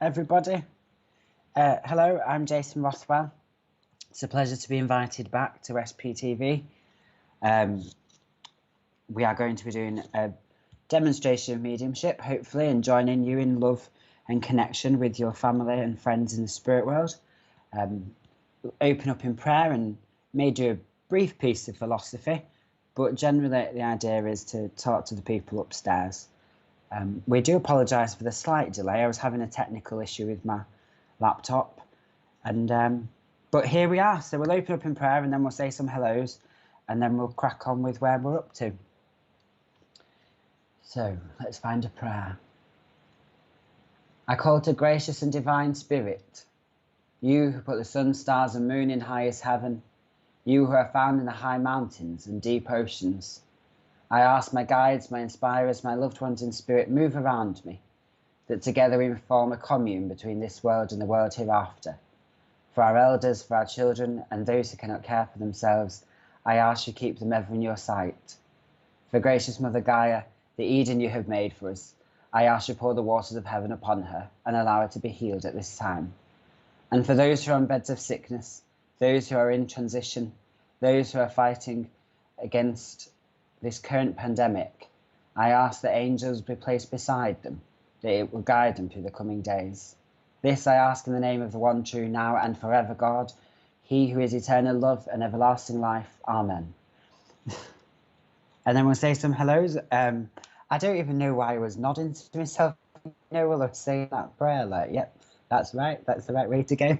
everybody. Hello, I'm Jason Rothwell. It's a pleasure to be invited back to SPTV. We are going to be doing a demonstration of mediumship, hopefully, and joining you in love and connection with your family and friends in the spirit world. Open up in prayer and may do a brief piece of philosophy, but generally the idea is to talk to the people upstairs. We do apologise for the slight delay. I was having a technical issue with my laptop, and but here we are. So we'll open up in prayer and then we'll say some hellos and then we'll crack on with where we're up to. So let's find a prayer. I call to gracious and divine spirit, you who put the sun, stars and moon in highest heaven, you who are found in the high mountains and deep oceans. I ask my guides, my inspirers, my loved ones in spirit, move around me, that together we form a commune between this world and the world hereafter. For our elders, for our children, and those who cannot care for themselves, I ask you keep them ever in your sight. For gracious Mother Gaia, the Eden you have made for us, I ask you pour the waters of heaven upon her and allow her to be healed at this time. And for those who are on beds of sickness, those who are in transition, those who are fighting against this current pandemic, I ask that angels be placed beside them, that it will guide them through the coming days. This I ask in the name of the one true now and forever God, he who is eternal love and everlasting life. Amen. And then we'll say some hellos. I don't even know why I was nodding to myself. While I was saying that prayer, like, yep, that's right. That's the right way to go.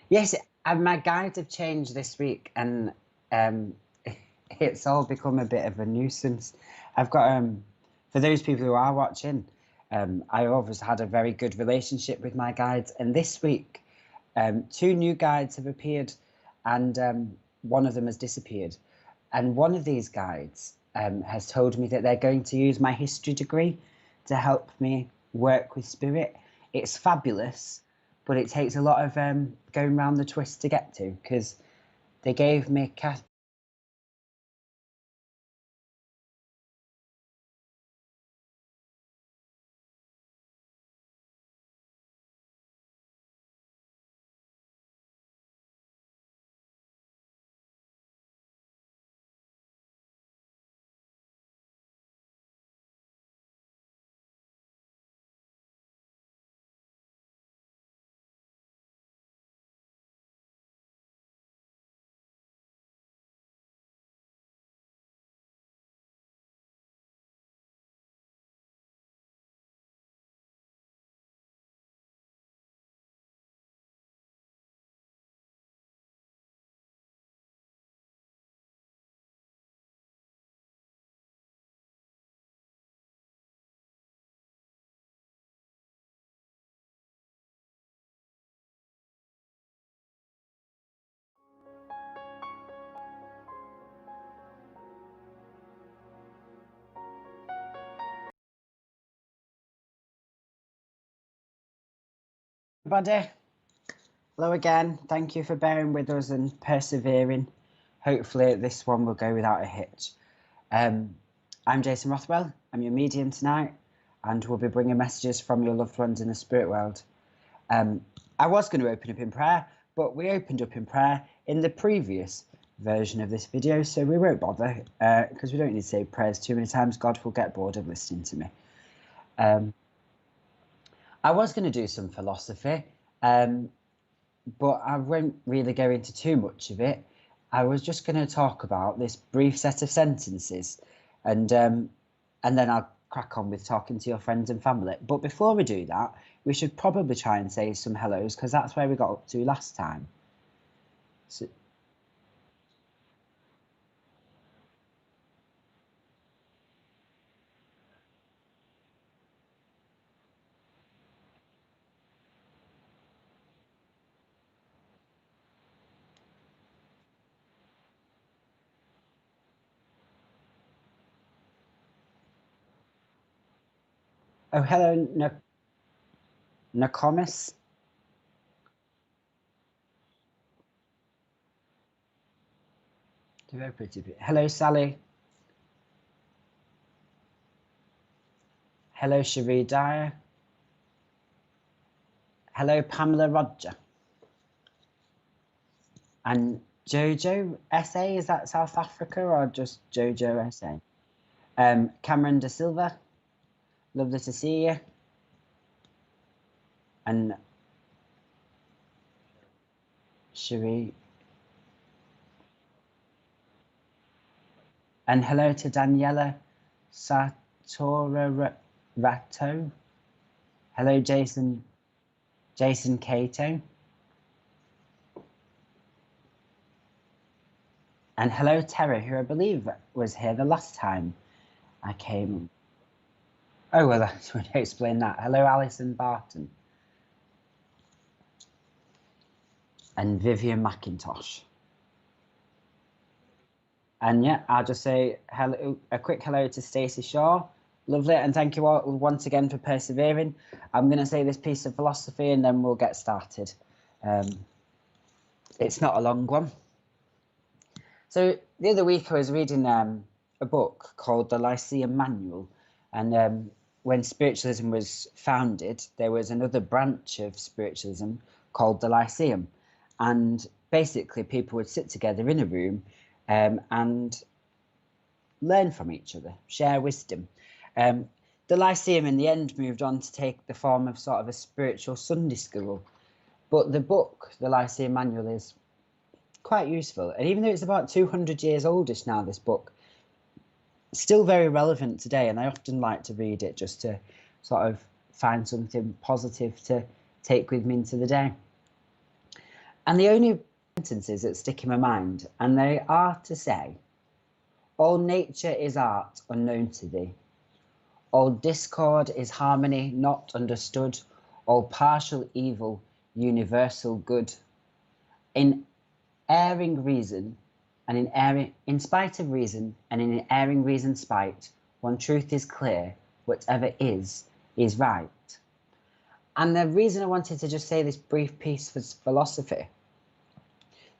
Yes, my guides have changed this week, and it's all become a bit of a nuisance. I've got for those people who are watching, I always had a very good relationship with my guides, and this week, two new guides have appeared, and one of them has disappeared. And one of these guides has told me that they're going to use my history degree to help me work with spirit. It's fabulous, but it takes a lot of going around the twist to get to, because they gave me everybody. Hello again. Thank you for bearing with us and persevering. Hopefully this one will go without a hitch. I'm Jason Rothwell. I'm your medium tonight, and we'll be bringing messages from your loved ones in the spirit world. I was going to open up in prayer, but we opened up in prayer in the previous version of this video, so we won't bother, because we don't need to say prayers too many times. God will get bored of listening to me. I was going to do some philosophy, but I won't really go into too much of it. I was just going to talk about this brief set of sentences, and then I'll crack on with talking to your friends and family. But before we do that, we should probably try and say some hellos, because that's where we got up to last time. So, oh, hello, Nokomis. Hello, Sally. Hello, Cherie Dyer. Hello, Pamela Roger. And Jojo SA, is that South Africa or just Jojo SA? Cameron De Silva, lovely to see you. And Cherie. And hello to Daniela Satora Rato. Hello, Jason Cato. And hello, Terry, who I believe was here the last time I came. Oh, well, that's when you explain that. Hello, Alison Barton. And Vivian McIntosh. And yeah, I'll just say hello, a quick hello to Stacey Shaw. Lovely, and thank you all once again for persevering. I'm going to say this piece of philosophy and then we'll get started. It's not a long one. So the other week I was reading a book called The Lyceum Manual, and when spiritualism was founded, there was another branch of spiritualism called the Lyceum, and basically people would sit together in a room and learn from each other, share wisdom. The Lyceum in the end moved on to take the form of sort of a spiritual Sunday school, but the book, The Lyceum Manual, is quite useful. And even though it's about 200 years oldish now, this book, still very relevant today. And I often like to read it just to sort of find something positive to take with me into the day. And the only sentences that stick in my mind, and they are to say, all nature is art unknown to thee. All discord is harmony not understood. All partial evil, universal good. In erring reason, and in spite of reason, and in erring reason's spite, one truth is clear: whatever is right. And the reason I wanted to just say this brief piece was philosophy.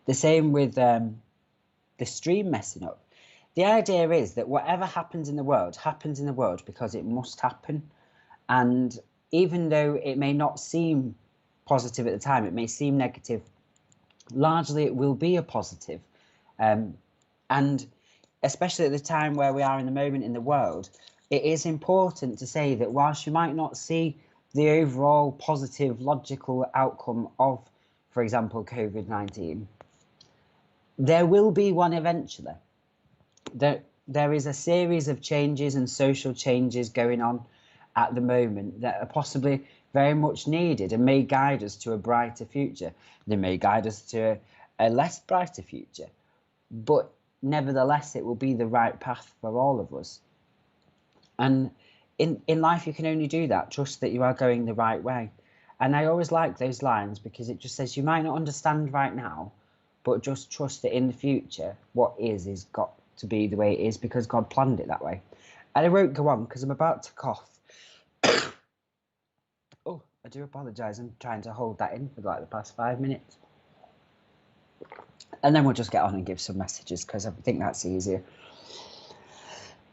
The same with the stream messing up. The idea is that whatever happens in the world because it must happen. And even though it may not seem positive at the time, it may seem negative, largely it will be a positive. And especially at the time where we are in the moment in the world, it is important to say that whilst you might not see the overall positive, logical outcome of, for example, COVID-19, there will be one eventually. There is a series of changes and social changes going on at the moment that are possibly very much needed and may guide us to a brighter future. They may guide us to a less brighter future, but nevertheless, it will be the right path for all of us. And in life, you can only do that. Trust that you are going the right way. And I always like those lines because it just says you might not understand right now, but just trust that in the future, what is got to be the way it is because God planned it that way. And I won't go on because I'm about to cough. Oh, I do apologise. I'm trying to hold that in for like the past 5 minutes. And then we'll just get on and give some messages because I think that's easier.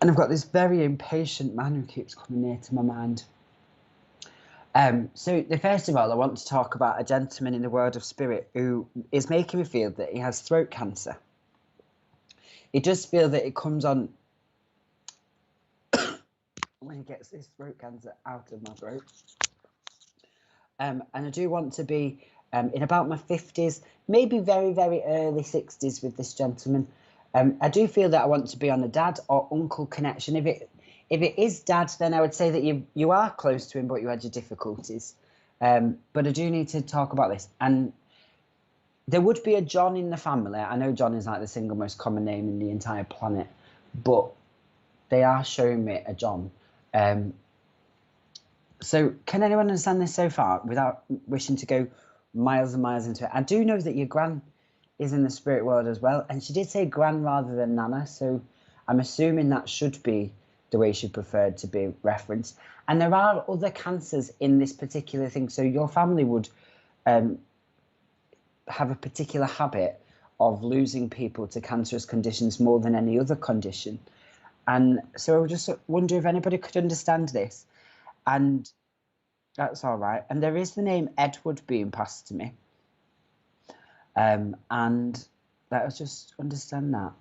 And I've got this very impatient man who keeps coming near to my mind. So first of all, I want to talk about a gentleman in the world of spirit who is making me feel that he has throat cancer. He does feel that it comes on when he gets his throat cancer out of my throat. And I do want to be in about my 50s, maybe very, very early 60s with this gentleman. I do feel that I want to be on a dad or uncle connection. If it is dad, then I would say that you are close to him, but you had your difficulties. But I do need to talk about this. And there would be a John in the family. I know John is like the single most common name in the entire planet, but they are showing me a John. So can anyone understand this so far without wishing to go miles and miles into it? I do know that your gran is in the spirit world as well, and she did say gran rather than nana, so I'm assuming that should be the way she preferred to be referenced. And there are other cancers in this particular thing, so your family would have a particular habit of losing people to cancerous conditions more than any other condition. And so I just wonder if anybody could understand this. And that's all right. And there is the name Edward being passed to me. And let us just understand that.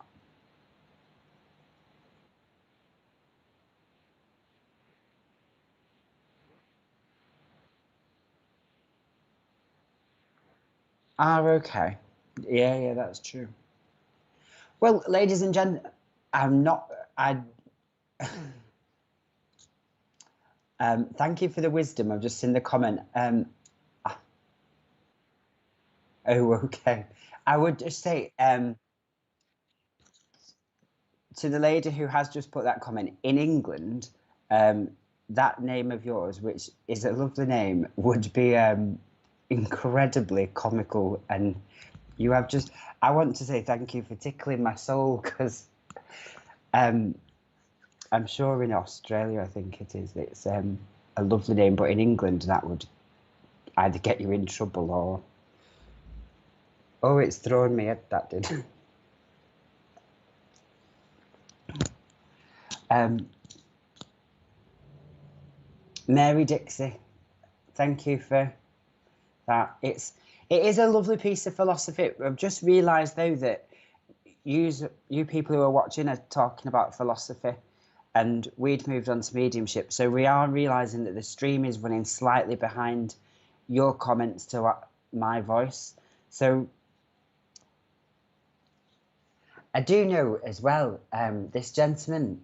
Okay. Yeah, that's true. Well, ladies and gentlemen, thank you for the wisdom. I've just seen the comment. Oh, okay. I would just say to the lady who has just put that comment, in England, that name of yours, which is a lovely name, would be incredibly comical. And you have just, I want to say thank you for tickling my soul, because I'm sure in Australia, I think it is, it's a lovely name, but in England, that would either get you in trouble or... Oh, it's thrown me, that did. Mary Dixie, thank you for that. It is a lovely piece of philosophy. I've just realised though that you people who are watching are talking about philosophy, and we'd moved on to mediumship. So we are realising that the stream is running slightly behind your comments to my voice. So I do know as well, this gentleman,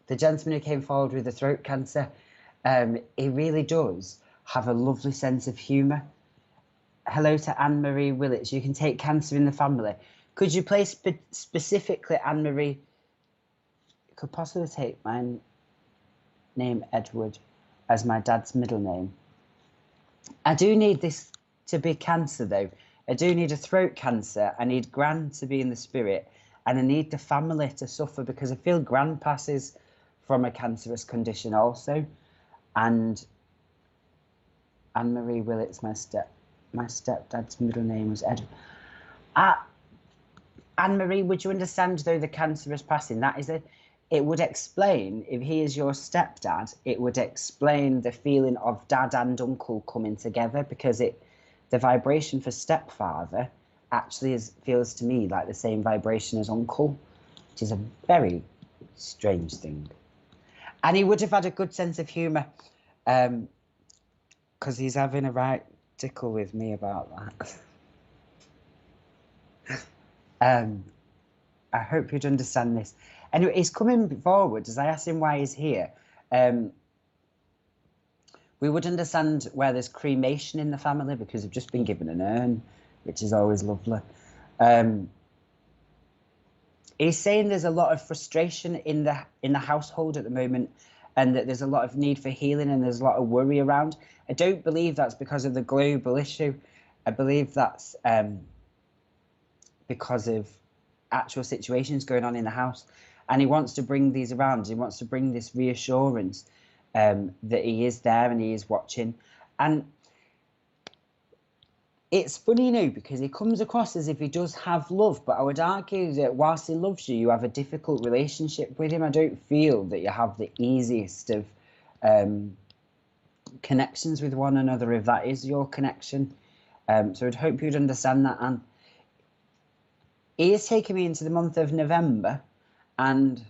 the gentleman who came forward with the throat cancer, he really does have a lovely sense of humour. Hello to Anne-Marie Willits. You can take cancer in the family. Could you place specifically, Anne-Marie, could possibly take my name Edward as my dad's middle name? I do need this to be cancer, though. I do need a throat cancer. I need Gran to be in the spirit, and I need the family to suffer, because I feel Gran passes from a cancerous condition also. And Anne-Marie Willits, my stepdad's middle name was Edward. Anne-Marie, would you understand, though, the cancerous passing? It would explain, if he is your stepdad, it would explain the feeling of dad and uncle coming together, because the vibration for stepfather actually feels to me like the same vibration as uncle, which is a very strange thing. And he would have had a good sense of humour, because he's having a right tickle with me about that. I hope you'd understand this. Anyway, he's coming forward. As I asked him why he's here, we would understand where there's cremation in the family, because we've just been given an urn, which is always lovely. He's saying there's a lot of frustration in the household at the moment, and that there's a lot of need for healing, and there's a lot of worry around. I don't believe that's because of the global issue. I believe that's because of actual situations going on in the house, and he wants to bring these around. He wants to bring this reassurance that he is there and he is watching. And it's funny, because he comes across as if he does have love, but I would argue that whilst he loves you, you have a difficult relationship with him. I don't feel that you have the easiest of connections with one another, if that is your connection. So I'd hope you'd understand that. And he is taking me into the month of November, and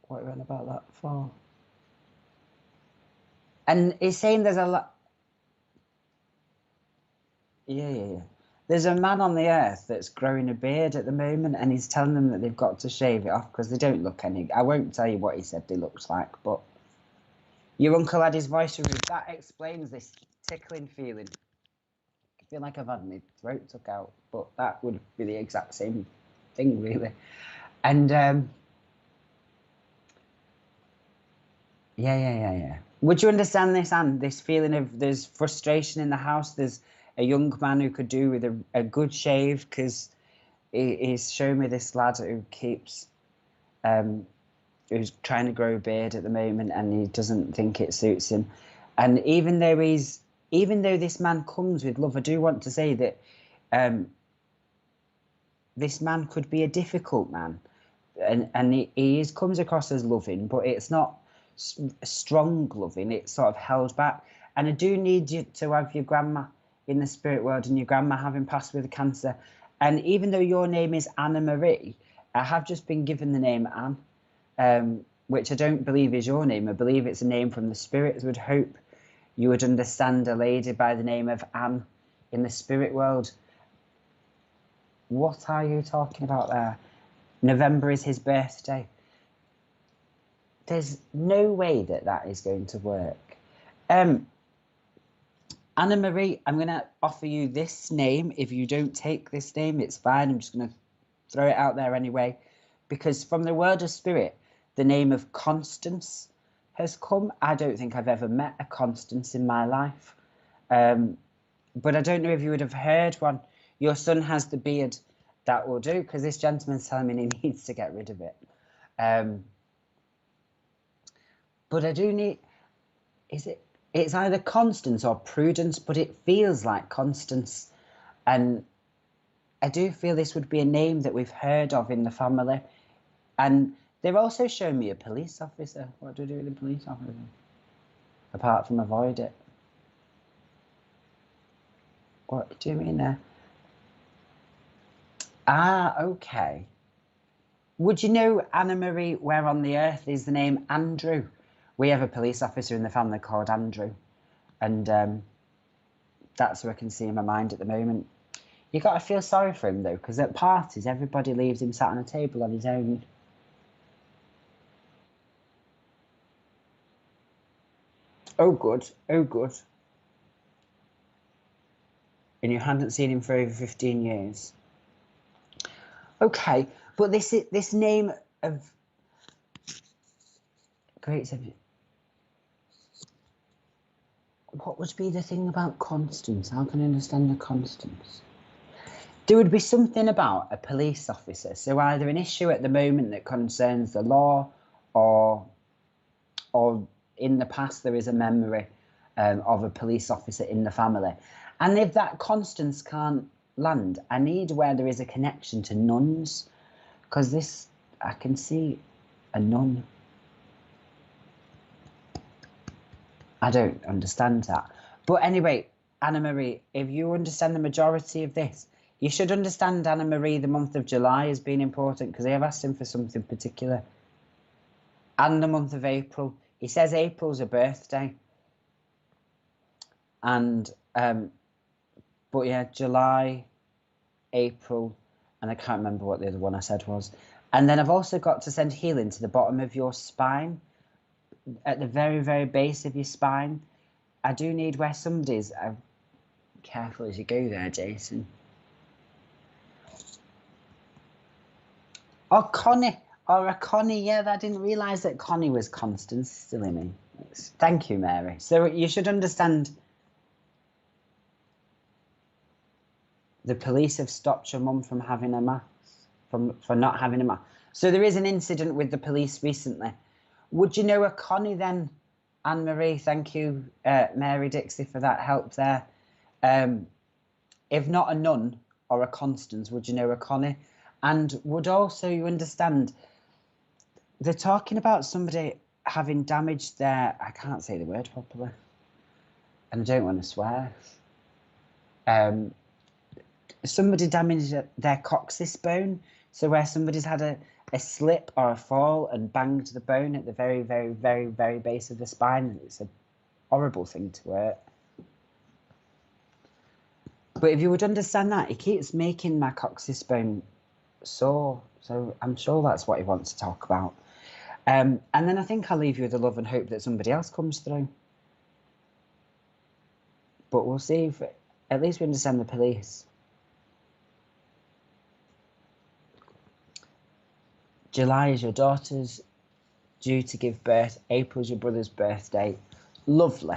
what are we on about that for? And he's saying there's a lot. Yeah. There's a man on the earth that's growing a beard at the moment, and he's telling them that they've got to shave it off because they don't look any. I won't tell you what he said they looked like, but your uncle had his voice removed. That explains this tickling feeling. I feel like I've had my throat took out, but that would be the exact same thing, really. And yeah. Would you understand this, Anne? This feeling of there's frustration in the house. There's a young man who could do with a good shave, because he's showing me this lad who keeps who's trying to grow a beard at the moment, and he doesn't think it suits him. And even though this man comes with love, I do want to say that this man could be a difficult man, and he comes across as loving, but it's not strong loving. It's sort of held back. And I do need you to have your grandma in the spirit world, and your grandma having passed with cancer. And even though your name is Anna Marie, I have just been given the name Anne, which I don't believe is your name. I believe it's a name from the spirits. Would hope you would understand a lady by the name of Anne in the spirit world. What are you talking about there? November is his birthday. There's no way that that is going to work. Anna Marie, I'm going to offer you this name. If you don't take this name, it's fine. I'm just going to throw it out there anyway. Because from the world of spirit, the name of Constance has come. I don't think I've ever met a Constance in my life. But I don't know if you would have heard one. Your son has the beard. That will do, because this gentleman's telling me he needs to get rid of it. But I do need... It's either Constance or Prudence, but it feels like Constance. And I do feel this would be a name that we've heard of in the family. And they're also showing me a police officer. What do I do with a police officer? Apart from avoid it. What do you mean there? Ah, okay. Would you know, Anna Marie, where on the earth is the name Andrew? We have a police officer in the family called Andrew. And that's who I can see in my mind at the moment. You got to feel sorry for him, though, because at parties, everybody leaves him sat on a table on his own. Oh, good. Oh, good. And you hadn't seen him for over 15 years. Okay, but this name of... Great. What would be the thing about Constance? How can I understand the Constance? There would be something about a police officer. So either an issue at the moment that concerns the law, or in the past there is a memory of a police officer in the family. And if that Constance can't land, I need where there is a connection to nuns, because I can see a nun. I don't understand that. But anyway, Anna Marie, if you understand the majority of this, you should understand, Anna Marie, the month of July has been important, because I have asked him for something particular. And the month of April. He says April's a birthday. And, but yeah, July, April, and I can't remember what the other one I said was. And then I've also got to send healing to the bottom of your spine, at the very, very base of your spine. I do need where somebody's... careful as you go there, Jason. Oh, Connie. Or a Connie. Yeah, I didn't realise that Connie was Constance. Silly me. Thank you, Mary. So you should understand... The police have stopped your mum from having a mass. For not having a mass. So there is an incident with the police recently. Would you know a Connie then, Anne-Marie? Thank you, Mary Dixie, for that help there. If not a nun or a Constance, would you know a Connie? And would also you understand, they're talking about somebody having damaged their... I can't say the word properly. And I don't want to swear. Somebody damaged their coccyx bone. So where somebody's had a slip or a fall and banged the bone at the very, very, very, very base of the spine. It's a horrible thing to hurt. But if you would understand that, he keeps making my coccyx bone sore. So I'm sure that's what he wants to talk about. And then I think I'll leave you with the love and hope that somebody else comes through. But we'll see if at least we understand the police. July is your daughter's due to give birth. April's your brother's birthday. Lovely.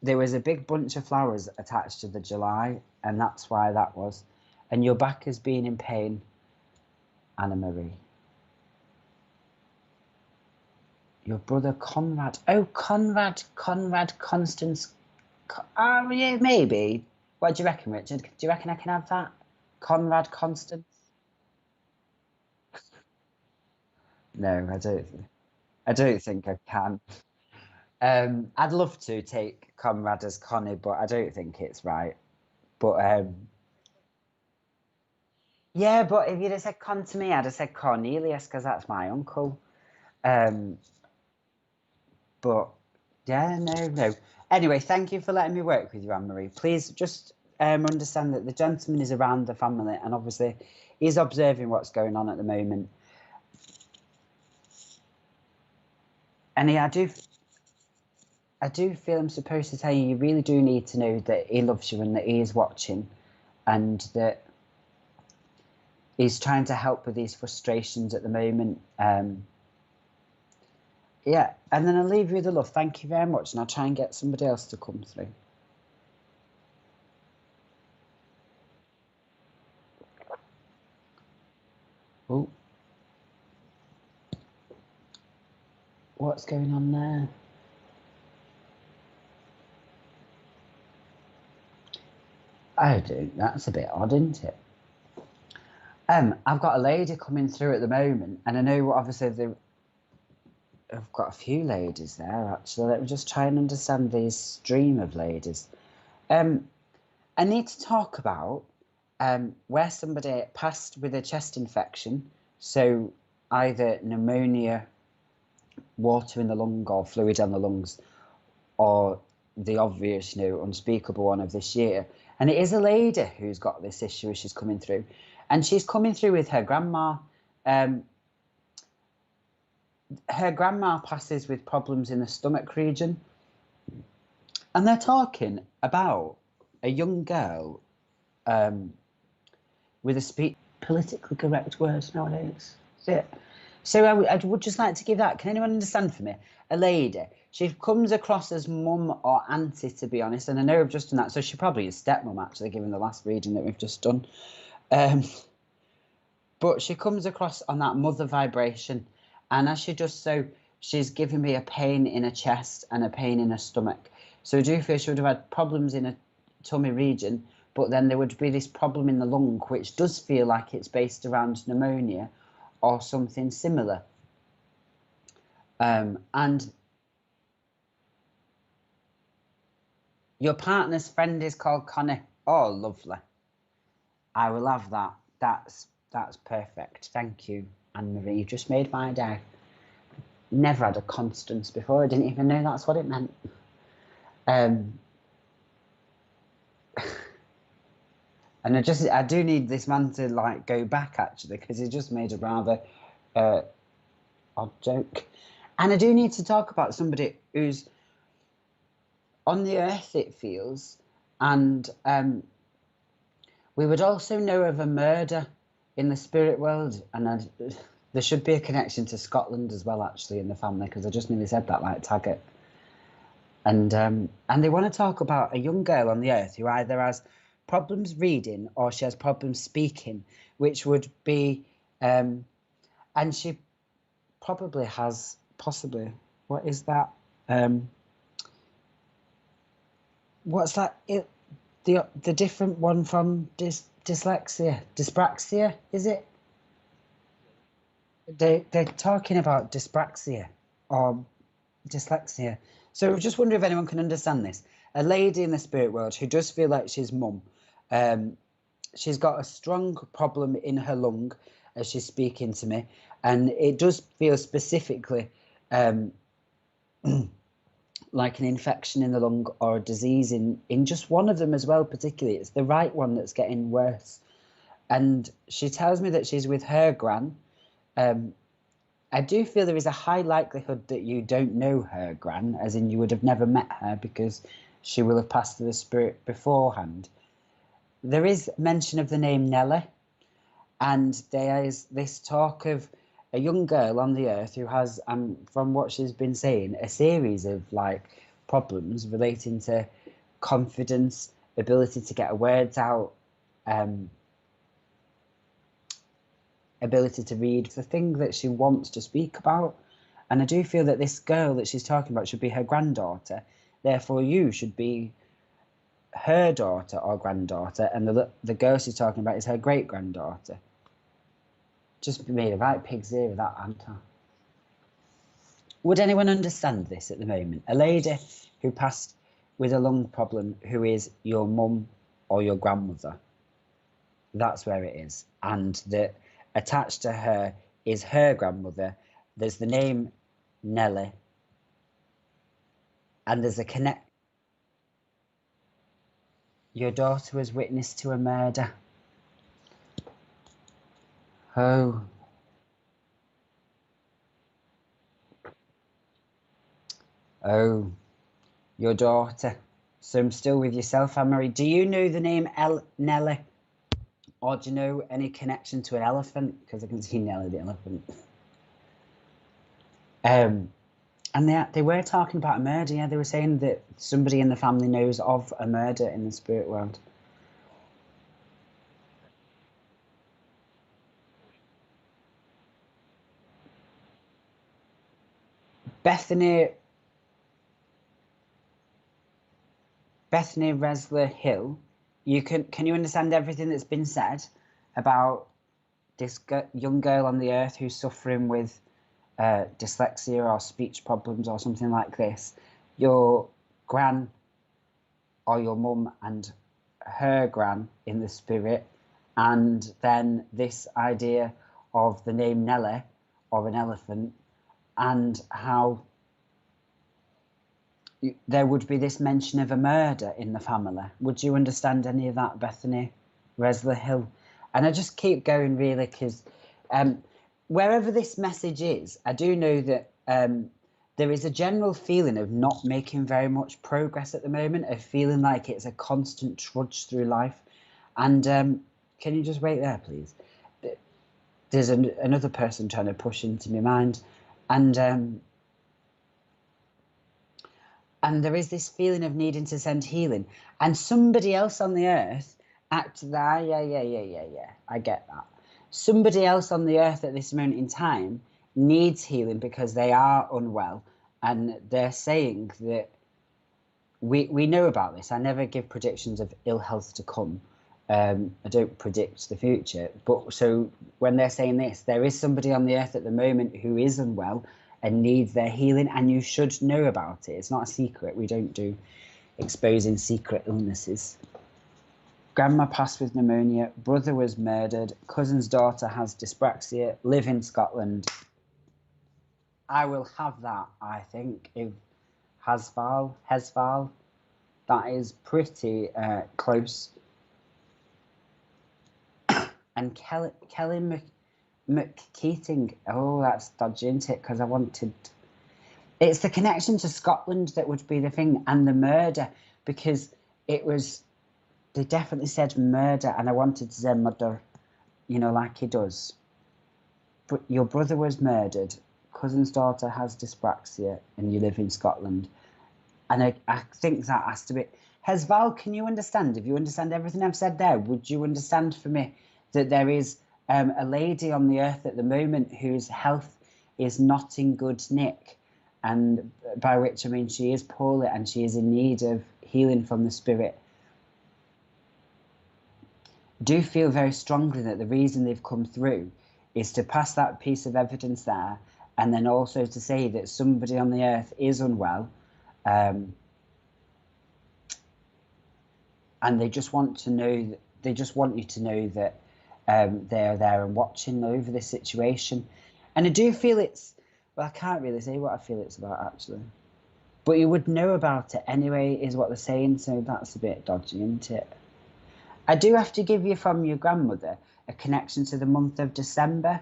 There was a big bunch of flowers attached to the July, and that's why that was. And your back has been in pain, Anna Marie. Your brother Conrad. Oh, Conrad, Constance. Yeah, maybe. What do you reckon, Richard? Do you reckon I can have that? Conrad, Constance? No, I don't. I don't think I can. I'd love to take Conrad as Connie, but I don't think it's right. But yeah, but if you'd have said Con to me, I'd have said Cornelius because that's my uncle. Um, but yeah, no. Anyway, thank you for letting me work with you, Anne-Marie. Please just understand that the gentleman is around the family and obviously he's observing what's going on at the moment. And I do feel I'm supposed to tell you, you really do need to know that he loves you and that he is watching and that he's trying to help with these frustrations at the moment. Yeah, and then I'll leave you with the love. Thank you very much, and I'll try and get somebody else to come through. Oh, what's going on there? I don't. That's a bit odd, isn't it? I've got a lady coming through at the moment, and I know obviously I've got a few ladies there actually. Let me just try and understand this stream of ladies. I need to talk about where somebody passed with a chest infection, so either pneumonia, water in the lung, or fluid on the lungs, or the obvious, unspeakable one of this year. And it is a lady who's got this issue as she's coming through, and she's coming through with her grandma. Her grandma passes with problems in the stomach region, and they're talking about a young girl with a politically correct words nowadays. So I would just like to give that. Can anyone understand for me? A lady. She comes across as mum or auntie, to be honest, and I know I've just done that, so she probably is stepmum, actually, given the last reading that we've just done. But she comes across on that mother vibration, and as she does so, she's giving me a pain in her chest and a pain in her stomach. So I do feel she would have had problems in her tummy region, but then there would be this problem in the lung, which does feel like it's based around pneumonia or something similar. And your partner's friend is called Connie. Oh, lovely. I will have that. That's perfect. Thank you, Anne-Marie. You just made my day. Never had a Constance before. I didn't even know that's what it meant. And I do need this man to go back actually, because he just made a rather odd joke. And I do need to talk about somebody who's on the earth, it feels, and we would also know of a murder in the spirit world, and there should be a connection to Scotland as well, actually, in the family, because I just nearly said that like Taggart. And they want to talk about a young girl on the earth who either has problems reading or she has problems speaking, which would be, and she probably has possibly, what is that? What's that? The different one from dyslexia, dyspraxia, is it? They're talking about dyspraxia or dyslexia. So I just wonder if anyone can understand this. A lady in the spirit world who does feel like she's mum. She's got a strong problem in her lung as she's speaking to me, and it does feel specifically like an infection in the lung or a disease in just one of them as well, particularly. It's the right one that's getting worse. And she tells me that she's with her gran. I do feel there is a high likelihood that you don't know her gran, as in you would have never met her because she will have passed to the spirit beforehand. There is mention of the name Nellie, and there is this talk of a young girl on the earth who has, from what she's been saying, a series of problems relating to confidence, ability to get words out, ability to read, the thing that she wants to speak about. And I do feel that this girl that she's talking about should be her granddaughter. Therefore, you should be her daughter or granddaughter, and the girl she's talking about is her great granddaughter. Just made a right pig's ear of that, haven't I? Would anyone understand this at the moment? A lady who passed with a lung problem, who is your mum or your grandmother. That's where it is. And attached to her is her grandmother. There's the name Nellie. And there's a connect. Your daughter was witness to a murder. Oh. Oh. Your daughter. So I'm still with yourself, Anne-Marie. Do you know the name Nellie? Or do you know any connection to an elephant? Because I can see Nellie the elephant. And they were talking about a murder. Yeah, they were saying that somebody in the family knows of a murder in the spirit world. Bethany Resler Hill. Can you understand everything that's been said about this young girl on the earth who's suffering with dyslexia or speech problems or something like this? Your gran or your mum and her gran in the spirit, and then this idea of the name Nellie or an elephant, and how there would be this mention of a murder in the family. Would you understand any of that, Bethany Resler Hill? And I just keep going, really, because wherever this message is, I do know that there is a general feeling of not making very much progress at the moment, of feeling like it's a constant trudge through life. And can you just wait there, please? There's another person trying to push into my mind. And there is this feeling of needing to send healing. And somebody else on the earth acted that, yeah, I get that. Somebody else on the earth at this moment in time needs healing because they are unwell. And they're saying that we know about this. I never give predictions of ill health to come. I don't predict the future. But so when they're saying this, there is somebody on the earth at the moment who is unwell and needs their healing, and you should know about it. It's not a secret. We don't do exposing secret illnesses. Grandma passed with pneumonia. Brother was murdered. Cousin's daughter has dyspraxia. Live in Scotland. I will have that, I think, if Hesval, that is pretty close. And Kelly McKeating, oh, that's dodgy, isn't it? Because I wanted... It's the connection to Scotland that would be the thing, and the murder, because it was... They definitely said murder, and I wanted to say murder, you know, like he does. But your brother was murdered, cousin's daughter has dyspraxia, and you live in Scotland. And I think that has to be... Hesval, can you understand? If you understand everything I've said there, would you understand for me that there is a lady on the earth at the moment whose health is not in good nick? And by which I mean she is poorly and she is in need of healing from the spirit. Do feel very strongly that the reason they've come through is to pass that piece of evidence there, and then also to say that somebody on the earth is unwell, and they just want to know. They just want you to know that they are there and watching over this situation. And I do feel it's... Well, I can't really say what I feel it's about, actually. But you would know about it anyway, is what they're saying, so that's a bit dodgy, isn't it? I do have to give you from your grandmother a connection to the month of December,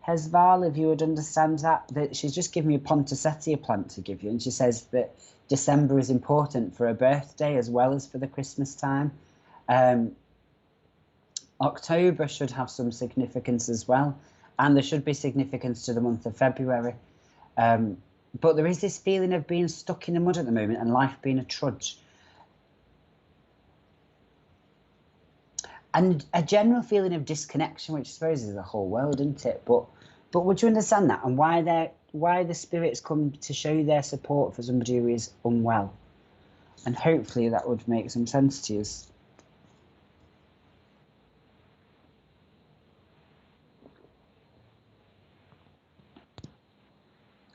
Hesval, if you would understand that. That she's just given me a Poinsettia plant to give you, and she says that December is important for her birthday as well as for the Christmas time. October should have some significance as well, and there should be significance to the month of February. But there is this feeling of being stuck in the mud at the moment and life being a trudge. And a general feeling of disconnection, which I suppose is the whole world, isn't it? But would you understand that, and why the spirits come to show their support for somebody who is unwell? And hopefully that would make some sense to you.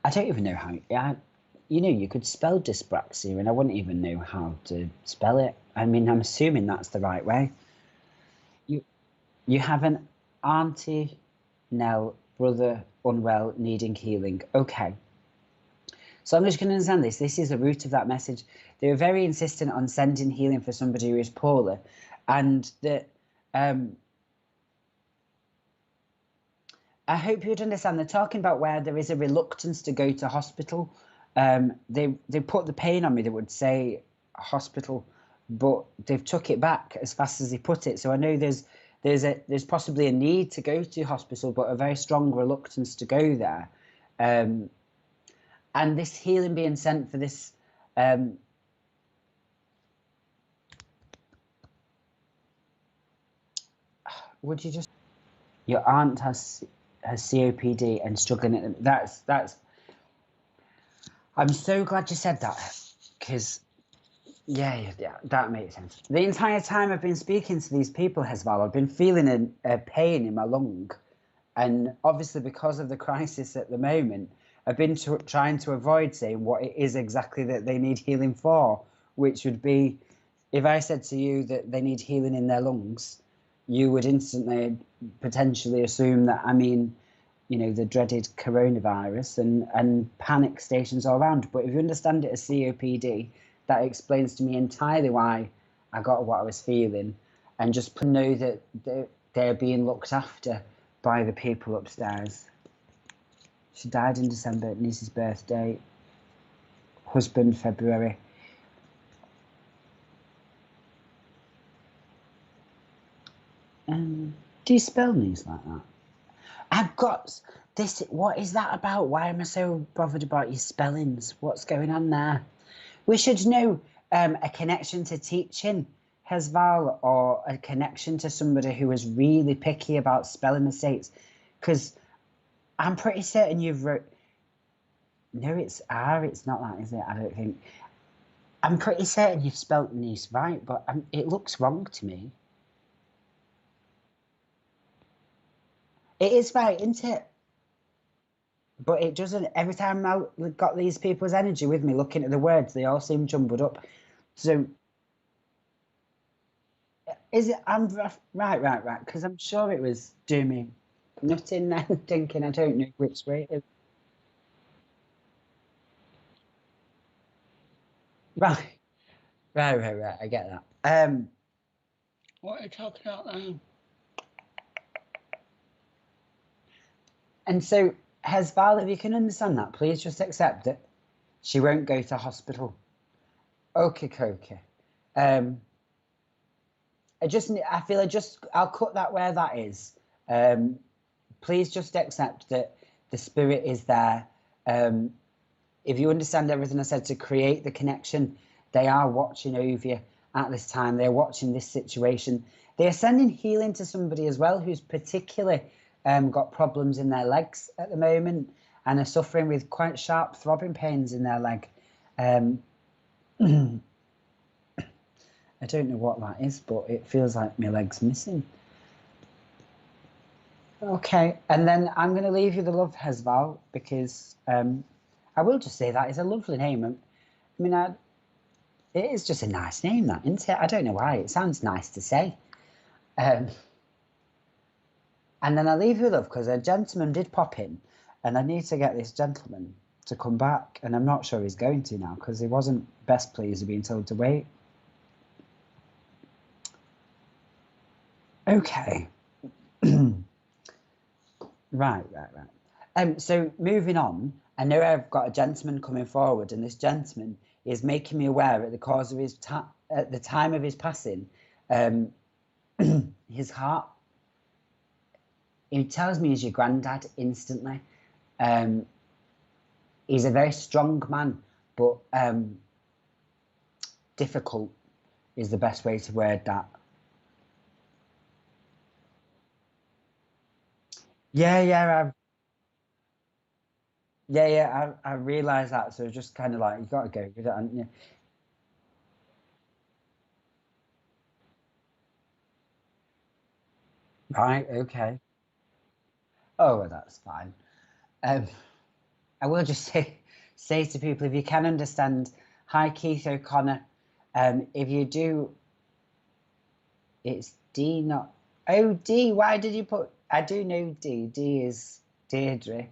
I don't even know how. You could spell dyspraxia, and I wouldn't even know how to spell it. I mean, I'm assuming that's the right way. You you have an auntie, Nell, brother, unwell, needing healing. Okay. So I'm just going to understand this. This is the root of that message. They were very insistent on sending healing for somebody who is poorly, and that I hope you'd understand. They're talking about where there is a reluctance to go to hospital. They put the pain on me. They would say hospital, but they've took it back as fast as they put it. So I know there's possibly a need to go to hospital, but a very strong reluctance to go there. And this healing being sent for this. Would you just? Your aunt has COPD and struggling at that's. I'm so glad you said that, because yeah, that makes sense. The entire time I've been speaking to these people, Hezval, I've been feeling a pain in my lung, and obviously because of the crisis at the moment, I've been trying to avoid saying what it is exactly that they need healing for, which would be, if I said to you that they need healing in their lungs, you would instantly potentially assume that I mean, the dreaded coronavirus and panic stations all around. But if you understand it as COPD, that explains to me entirely why I got what I was feeling, and just know that they're being looked after by the people upstairs. She died in December, niece's birthday, husband February. Do you spell niece like that? I've got this. What is that about? Why am I so bothered about your spellings? What's going on there? We should know a connection to teaching, Hezval, or a connection to somebody who is really picky about spelling mistakes. Because I'm pretty certain you've wrote. No, it's R. It's not that, is it? I don't think. I'm pretty certain you've spelt niece right, but it looks wrong to me. It is right, isn't it? But it doesn't. Every time I got these people's energy with me looking at the words, they all seem jumbled up. So is it? I'm right. Because I'm sure it was doing nothing then, thinking I don't know which way it is. Right, right. I get that. What are you talking about now? And so, Hezval, if you can understand that, please just accept it. She won't go to hospital. Okay. Um, I'll cut that where that is. Please just accept that the spirit is there. If you understand everything I said, to create the connection, they are watching over you at this time. They're watching this situation. They are sending healing to somebody as well who's particularly got problems in their legs at the moment and are suffering with quite sharp throbbing pains in their leg. I don't know what that is, but it feels like my leg's missing. Okay, and then I'm going to leave you the love, Hezval, because I will just say that is a lovely name. I mean, it is just a nice name, that, isn't it? I don't know why. It sounds nice to say. And then I'll leave you love, because a gentleman did pop in, and I need to get this gentleman to come back, and I'm not sure he's going to now, because he wasn't best pleased with being told to wait. Okay. Right. So moving on, I know I've got a gentleman coming forward, and this gentleman is making me aware at the cause of at the time of his passing, his heart. He tells me he's your granddad instantly. He's a very strong man, but difficult is the best way to word that. Yeah, I realise that. So just kind of like, you got to go with it, haven't you? Right, okay. Oh, well, that's fine. Um, I will just say to people, if you can understand, hi Keith O'Connor, if you do, it's D, not D. Why did you put? I do know D. D is Deirdre.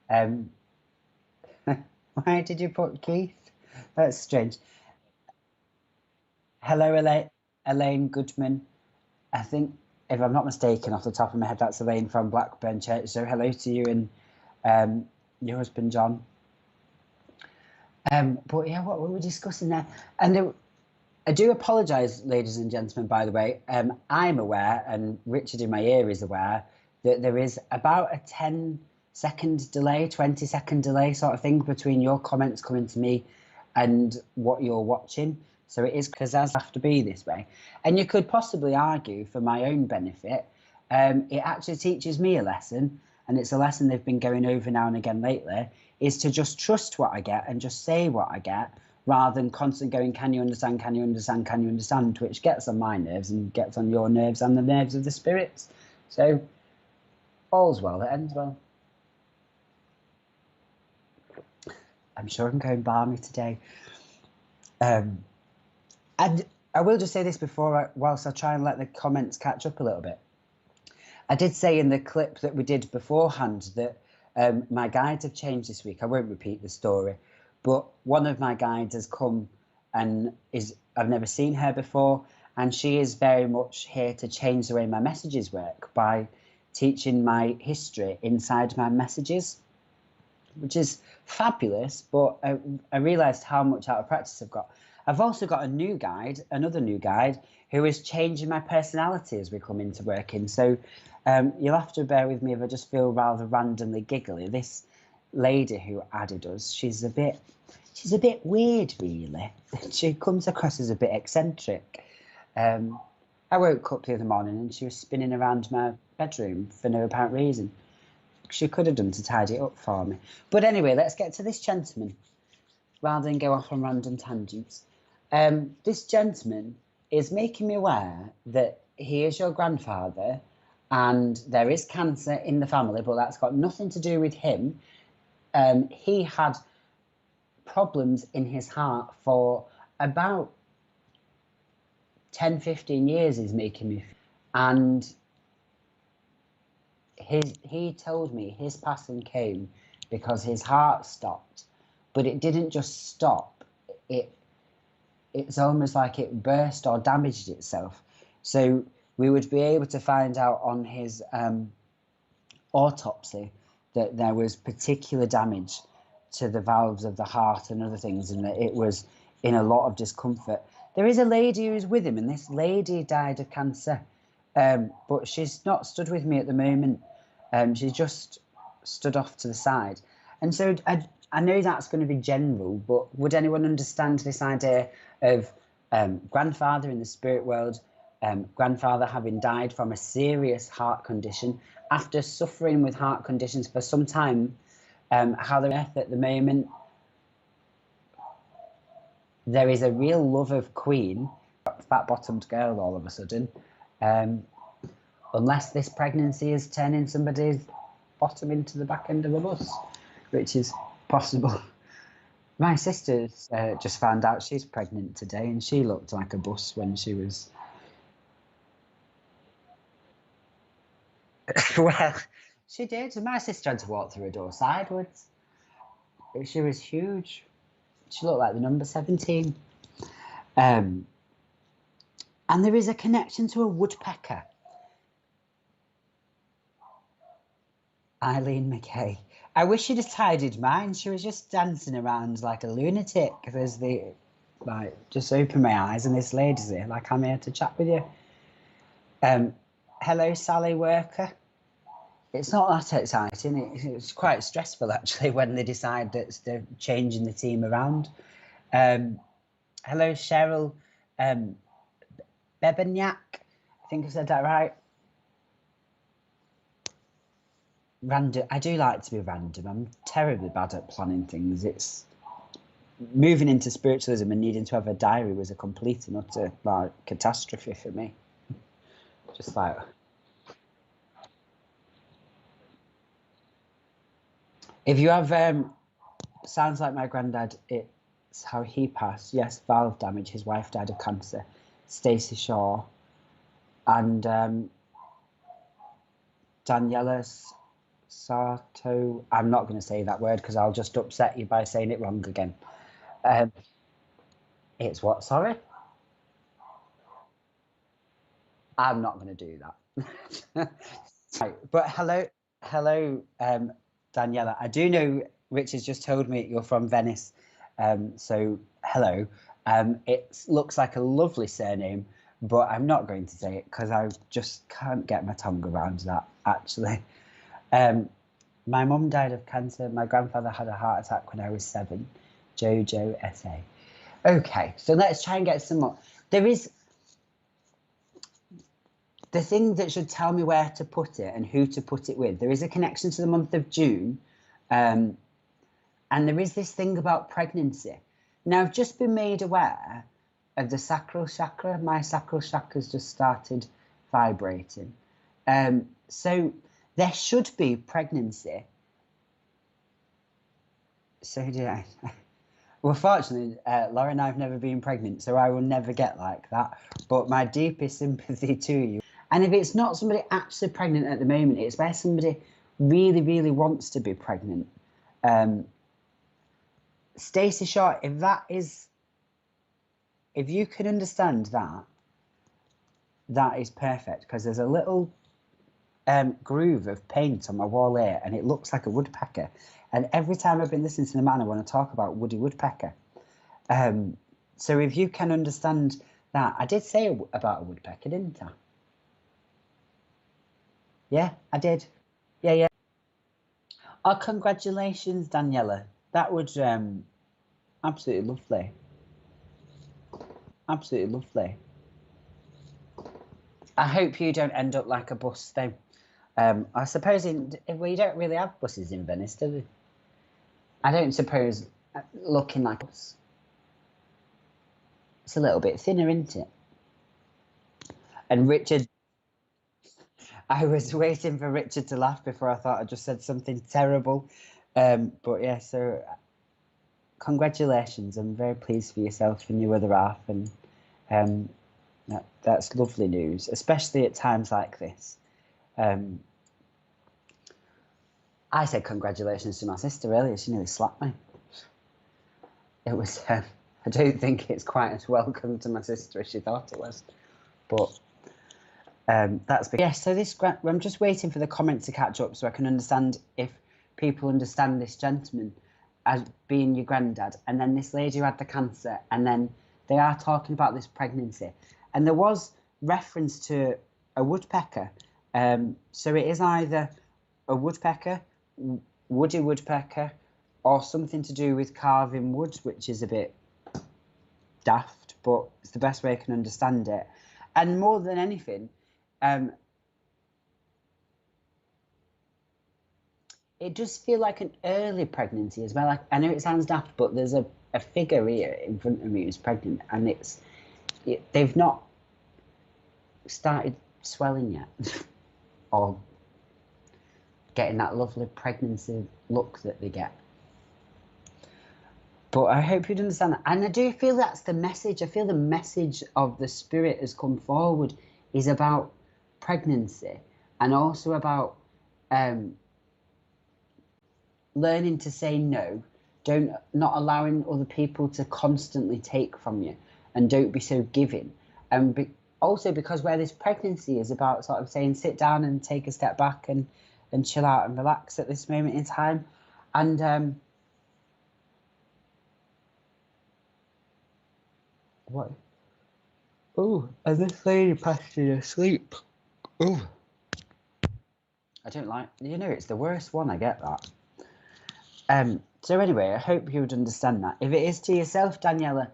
Why did you put Keith? That's strange. Hello, Elaine Goodman. I think, if I'm not mistaken, off the top of my head, that's Elaine from Blackburn Church. So hello to you and your husband, John. But yeah, what were we discussing there? And I do apologise, ladies and gentlemen, by the way. I'm aware, and Richard in my ear is aware, that there is about a 10-second delay, 20-second delay sort of thing between your comments coming to me and what you're watching. So it is because I have to be this way. And you could possibly argue, for my own benefit, it actually teaches me a lesson, and it's a lesson they've been going over now and again lately, is to just trust what I get and just say what I get, rather than constantly going, can you understand, can you understand, can you understand, which gets on my nerves and gets on your nerves and the nerves of the spirits. So all's well that ends well. I'm sure I'm going balmy today. And I will just say this before, whilst I try and let the comments catch up a little bit. I did say in the clip that we did beforehand that my guides have changed this week. I won't repeat the story, but one of my guides has come and I've never seen her before, and she is very much here to change the way my messages work by teaching my history inside my messages, which is fabulous. But I realised how much out of practice I've got. I've also got another new guide, who is changing my personality as we come into working. So you'll have to bear with me if I just feel rather randomly giggly. This lady who added us, she's a bit weird, really. She comes across as a bit eccentric. I woke up the other morning and she was spinning around my bedroom for no apparent reason. She could have done to tidy it up for me. But anyway, let's get to this gentleman, rather than go off on random tangents. This gentleman is making me aware that he is your grandfather and there is cancer in the family, but that's got nothing to do with him. He had problems in his heart for about 10-15 years, he's making me, and he told me his passing came because his heart stopped, but it didn't just stop, it's almost like it burst or damaged itself. So we would be able to find out on his autopsy that there was particular damage to the valves of the heart and other things, and that it was in a lot of discomfort. There is a lady who's with him, and this lady died of cancer, but she's not stood with me at the moment. She just stood off to the side. And so I know that's going to be general, but would anyone understand this idea of grandfather in the spirit world, grandfather having died from a serious heart condition after suffering with heart conditions for some time, how the earth at the moment, there is a real love of Queen, fat-bottomed girl all of a sudden, unless this pregnancy is turning somebody's bottom into the back end of a bus, which is possible. My sister's just found out she's pregnant today, and she looked like a bus when she was... Well, she did. My sister had to walk through a door sideways. She was huge. She looked like the number 17. And there is a connection to a woodpecker. Eileen McKay. I wish she'd have tidied mine. She was just dancing around like a lunatic. There's just open my eyes and this lady's here, like, I'm here to chat with you. Hello, Sally Worker. It's not that exciting. It's quite stressful, actually, when they decide that they're changing the team around. Hello, Cheryl Bebenyak. I think I said that right. Random. I do like to be random. I'm terribly bad at planning things. It's moving into spiritualism and needing to have a diary was a complete and utter catastrophe for me. Just like... If you have sounds like my granddad. It's how he passed. Yes, valve damage. His wife died of cancer. Stacey Shaw and Daniela Sarto. I'm not going to say that word because I'll just upset you by saying it wrong again. It's what? Sorry? I'm not going to do that. Right, but hello, Daniela. I do know Richard's just told me you're from Venice. So hello. It looks like a lovely surname, but I'm not going to say it because I just can't get my tongue around that, actually. My mum died of cancer. My grandfather had a heart attack when I was 7. Jojo SA. Okay, so let's try and get some more. There is the thing that should tell me where to put it and who to put it with. There is a connection to the month of June. And there is this thing about pregnancy. Now, I've just been made aware of the sacral chakra. My sacral chakra's just started vibrating. So there should be pregnancy. So did I. Well, fortunately, Laura and I have never been pregnant, so I will never get like that. But my deepest sympathy to you. And if it's not somebody actually pregnant at the moment, it's where somebody really, really wants to be pregnant. Stacey Shaw, if you can understand that, that is perfect, because there's a little groove of paint on my wall here, and it looks like a woodpecker. And every time I've been listening to the man, I want to talk about Woody Woodpecker. So if you can understand that, I did say about a woodpecker, didn't I? Yeah, I did. Yeah. Oh, congratulations, Daniela. That was absolutely lovely. Absolutely lovely. I hope you don't end up like a bus, though. I suppose we don't really have buses in Venice, do we? I don't suppose looking like a bus. It's a little bit thinner, isn't it? And Richard, I was waiting for Richard to laugh before I thought I just said something terrible. But yeah, so congratulations. I'm very pleased for yourself and your other half, and that's lovely news, especially at times like this. I said congratulations to my sister earlier. She nearly slapped me. It was. I don't think it's quite as welcome to my sister as she thought it was, but that's big. Yeah. So I'm just waiting for the comments to catch up so I can understand if people understand this gentleman as being your granddad, and then this lady who had the cancer, and then they are talking about this pregnancy, and there was reference to a woodpecker. So it is either a woodpecker, Woody Woodpecker, or something to do with carving wood, which is a bit daft, but it's the best way I can understand it. And more than anything, it does feel like an early pregnancy as well. Like, I know it sounds daft, but there's a figure here in front of me who's pregnant, and they've not started swelling yet, or getting that lovely pregnancy look that they get. But I hope you'd understand that. And I do feel that's the message. I feel the message of the spirit has come forward is about pregnancy, and also about learning to say no. Not allowing other people to constantly take from you, and don't be so giving. And also because where this pregnancy is about sort of saying sit down and take a step back and chill out and relax at this moment in time. And what? Oh, and this lady passed me asleep. Oh, I don't like. It's the worst one. I get that. So anyway, I hope you would understand that. If it is to yourself, Daniela,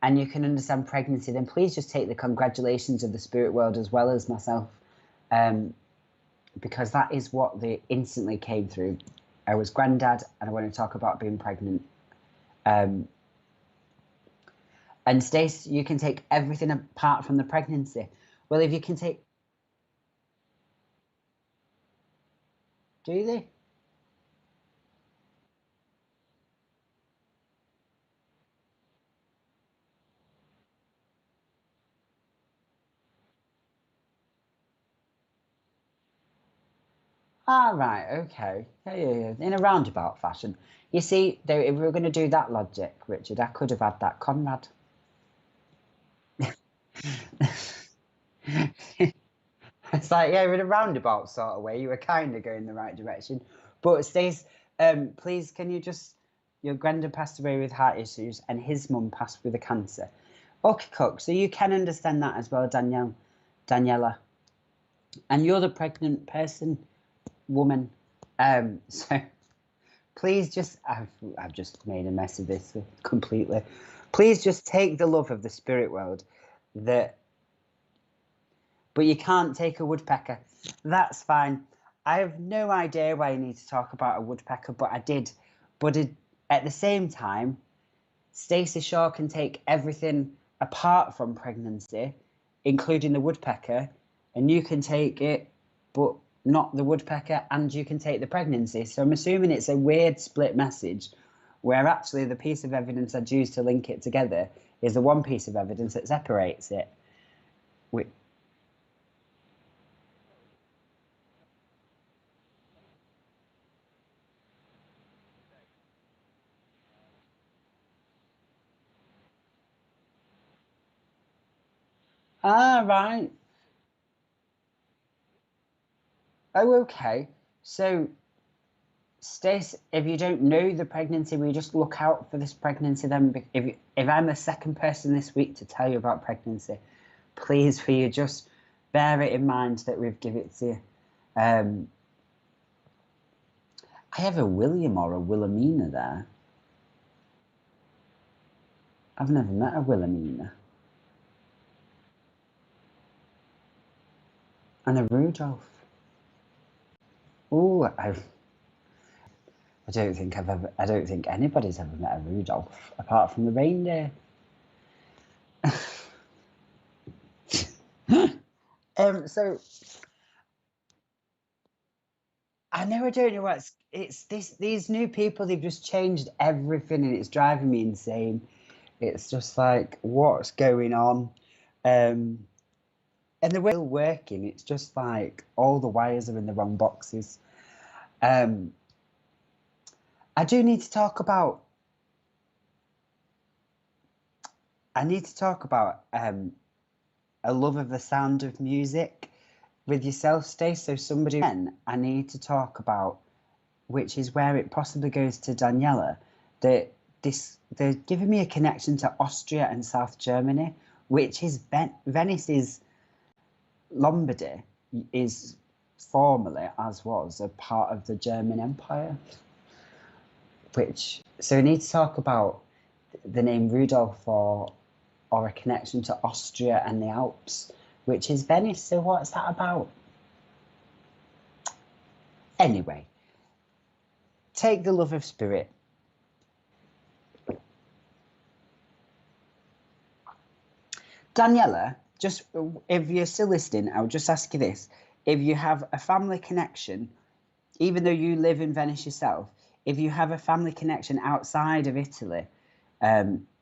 and you can understand pregnancy, then please just take the congratulations of the spirit world as well as myself, because that is what they instantly came through. I was granddad, and I want to talk about being pregnant. And Stace, you can take everything apart from the pregnancy. Well, if you can take... Do they? Ah, right, okay. Yeah. In a roundabout fashion. You see, though, if we were going to do that logic, Richard, I could have had that Conrad. It's like, yeah, in a roundabout sort of way, you were kind of going the right direction. But Stace, please, can you just, your granddad passed away with heart issues and his mum passed with a cancer. Okay, Cook, so you can understand that as well, Daniela. And you're the pregnant person, woman. So please just, I've just made a mess of this completely. Please just take the love of the spirit world that, but you can't take a woodpecker. That's fine. I have no idea why you need to talk about a woodpecker, but I did. But at the same time, Stacey Shaw can take everything apart from pregnancy, including the woodpecker, and you can take it, but not the woodpecker, and you can take the pregnancy. So I'm assuming it's a weird split message where actually the piece of evidence I'd use to link it together is the one piece of evidence that separates it. Ah, right. Oh, okay. So, Stace, if you don't know the pregnancy, we just look out for this pregnancy. Then, if I'm the second person this week to tell you about pregnancy, please, for you, just bear it in mind that we've given it to you. Um, I have a William or a Wilhelmina there. I've never met a Wilhelmina and a Rudolph. Oh, I don't think I've ever. I don't think anybody's ever met a Rudolph apart from the reindeer. So I know I don't know what's it's this these new people, they've just changed everything and it's driving me insane. It's just like what's going on? Um and the way it's working, it's just like all the wires are in the wrong boxes. Um I do need to talk about I need to talk about a love of the sound of music with yourself, Stay. So somebody then I need to talk about, which is where it possibly goes to Daniela, that they're giving me a connection to Austria and South Germany, which is Venice is Lombardy is formerly, as was, a part of the German Empire. Which so we need to talk about the name Rudolph or a connection to Austria and the Alps, which is Venice. So what's that about? Anyway, take the love of spirit. Daniela, just if you're still listening, I would just ask you this. If you have a family connection, even though you live in Venice yourself, if you have a family connection outside of Italy,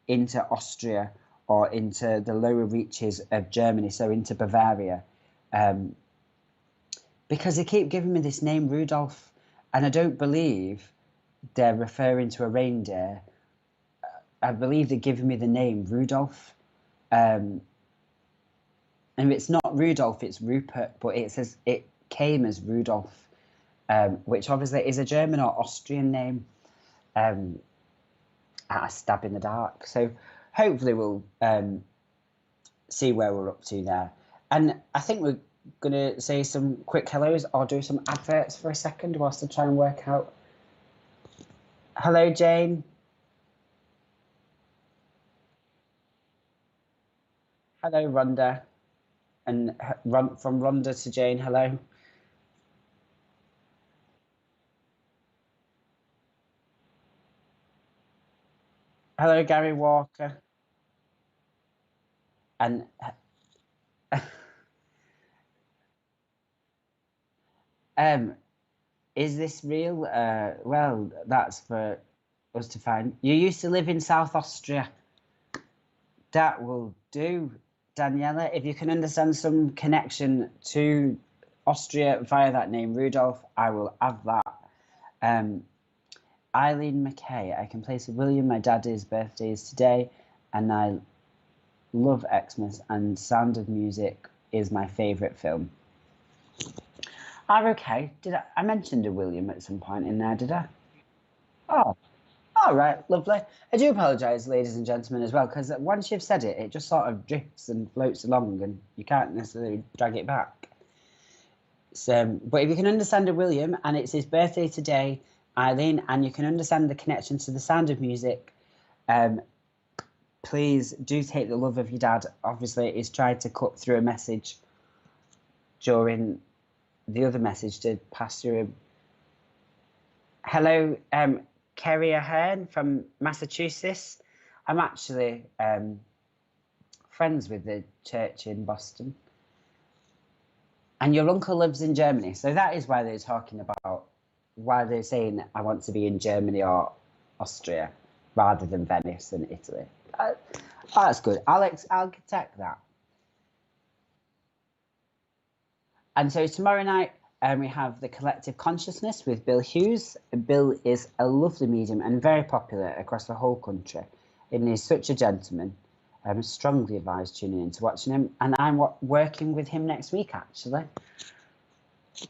into Austria or into the lower reaches of Germany, so into Bavaria, um, because they keep giving me this name Rudolph, and I don't believe they're referring to a reindeer. I believe they're giving me the name Rudolph. Um, and it's not Rudolph, it's Rupert, but it says it came as Rudolph, which obviously is a German or Austrian name, at a stab in the dark. So hopefully we'll see where we're up to there. And I think we're going to say some quick hellos or do some adverts for a second whilst I try and work out. Hello, Jane. Hello, Rhonda. And from Rhonda to Jane, hello. Hello, Gary Walker. And um, is this real? Well, that's for us to find. You used to live in South Austria. That will do, Daniela. If you can understand some connection to Austria via that name, Rudolph. I will have that. Eileen McKay. I can place William. My daddy's birthday is today, and I love Xmas, and Sound of Music is my favourite film. Okay. I mentioned a William at some point in there, did I? Oh, all right, lovely. I do apologise, ladies and gentlemen, as well, because once you've said it, it just sort of drifts and floats along, and you can't necessarily drag it back. So, but if you can understand a William, and it's his birthday today, Eileen, and you can understand the connection to the Sound of Music, please do take the love of your dad. Obviously, he's tried to cut through a message during the other message to pass through him. Hello, Kerry Ahern from Massachusetts. I'm actually friends with the church in Boston. And your uncle lives in Germany. So that is why they're talking about, why they're saying I want to be in Germany or Austria rather than Venice and Italy. That's good. I'll take that. And so tomorrow night, we have the Collective Consciousness with Bill Hughes. Bill is a lovely medium and very popular across the whole country. And he's such a gentleman. I strongly advise tuning in to watching him. And I'm working with him next week, actually.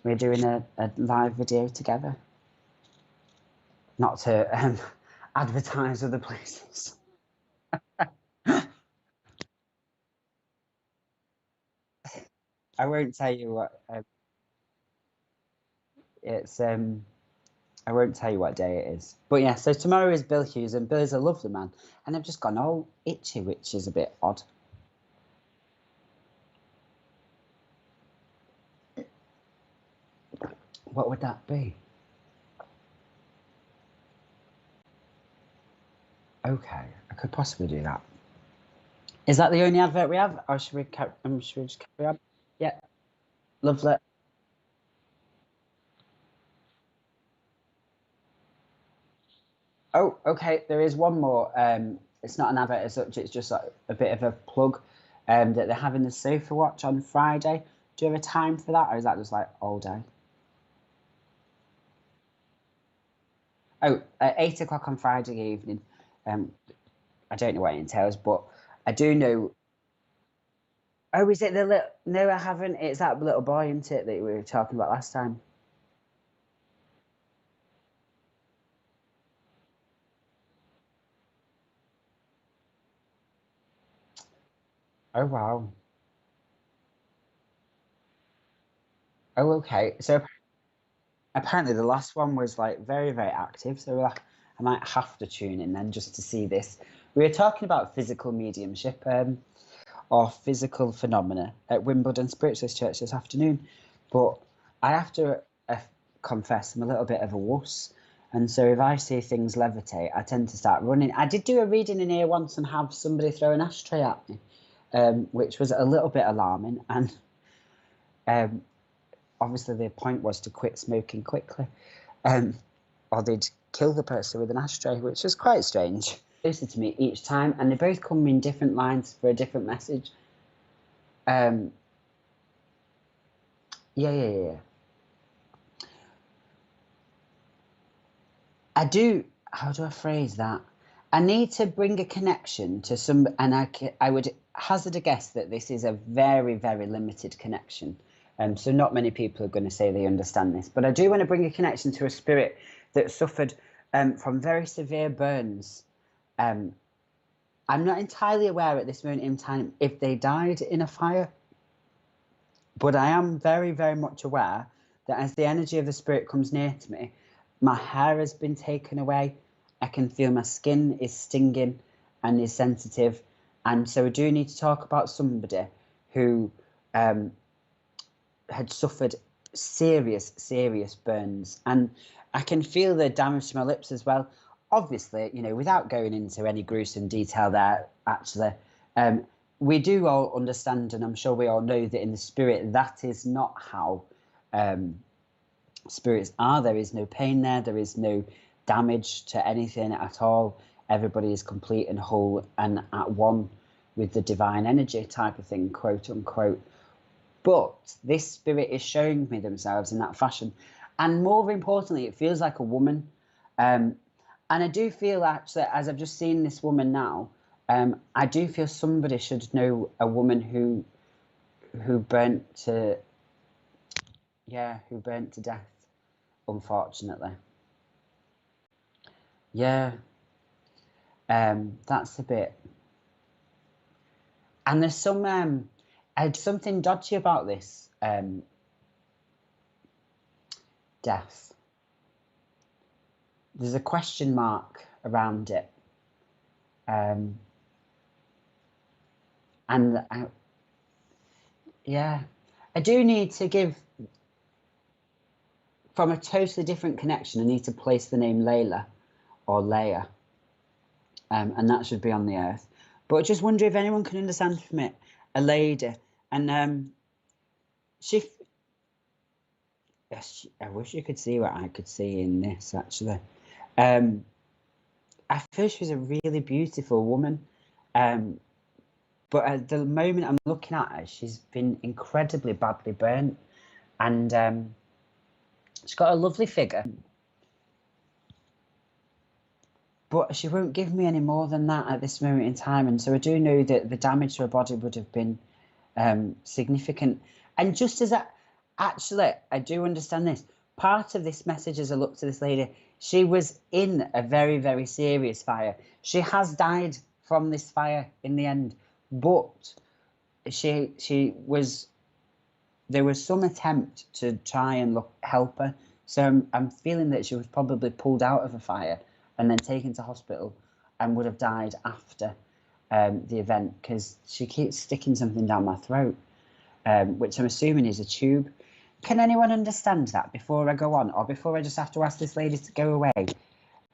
We're doing a live video together. Not to advertise other places. I won't tell you what it's. I won't tell you what day it is. But yeah, so tomorrow is Bill Hughes, and Bill is a lovely man. And I've just gone all itchy, which is a bit odd. What would that be? Okay, I could possibly do that. Is that the only advert we have, or should we just carry on? Yeah, lovely. Oh, okay. There is one more. It's not an advert as such. It's just like a bit of a plug. That they're having the Sofa Watch on Friday. Do you have a time for that, or is that just like all day? Oh, at 8 o'clock on Friday evening. I don't know what it entails, but I do know. Oh, is it the little? No, I haven't. It's that little boy, isn't it, that we were talking about last time? Oh wow. Oh, okay. So apparently the last one was like very, very active. So like, I might have to tune in then just to see this. We were talking about physical mediumship or physical phenomena at Wimbledon Spiritualist Church this afternoon, but I have to confess I'm a little bit of a wuss. And so if I see things levitate, I tend to start running. I did do a reading in here once and have somebody throw an ashtray at me, which was a little bit alarming. And obviously the point was to quit smoking quickly, or they'd kill the person with an ashtray, which is quite strange. Closer to me each time, and they both come in different lines for a different message. Yeah. I do. How do I phrase that? I need to bring a connection to some, and I would hazard a guess that this is a very, very limited connection. So not many people are going to say they understand this, but I do want to bring a connection to a spirit that suffered from very severe burns. I'm not entirely aware at this moment in time if they died in a fire, but I am very, very much aware that as the energy of the spirit comes near to me, my hair has been taken away. I can feel my skin is stinging and is sensitive. And so I do need to talk about somebody who had suffered serious, serious burns. And I can feel the damage to my lips as well. Obviously, you know, without going into any gruesome detail there, actually, we do all understand, and I'm sure we all know that in the spirit, that is not how spirits are. There is no pain there. There is no damage to anything at all. Everybody is complete and whole and at one with the divine energy type of thing, quote unquote. But this spirit is showing me themselves in that fashion. And more importantly, it feels like a woman. And I do feel actually, as I've just seen this woman now, I do feel somebody should know a woman who burnt to death, unfortunately. Yeah, that's a bit. And there's something dodgy about this death. There's a question mark around it, and yeah, I do need to give from a totally different connection. I need to place the name Layla or Leia, and that should be on the earth. But I just wonder if anyone can understand from it a lady, and she. Yes, I wish you could see what I could see in this actually. Um, I feel she's a really beautiful woman, um, but at the moment I'm looking at her, she's been incredibly badly burnt, and she's got a lovely figure, but she won't give me any more than that at this moment in time. And so I do know that the damage to her body would have been significant. And just as actually, I do understand this. Part of this message as I look to this lady, she was in a very, very serious fire. She has died from this fire in the end, but she was there was some attempt to try and help her. So I'm feeling that she was probably pulled out of a fire and then taken to hospital and would have died after the event because she keeps sticking something down my throat, which I'm assuming is a tube. Can anyone understand that before I go on, or before I just have to ask this lady to go away?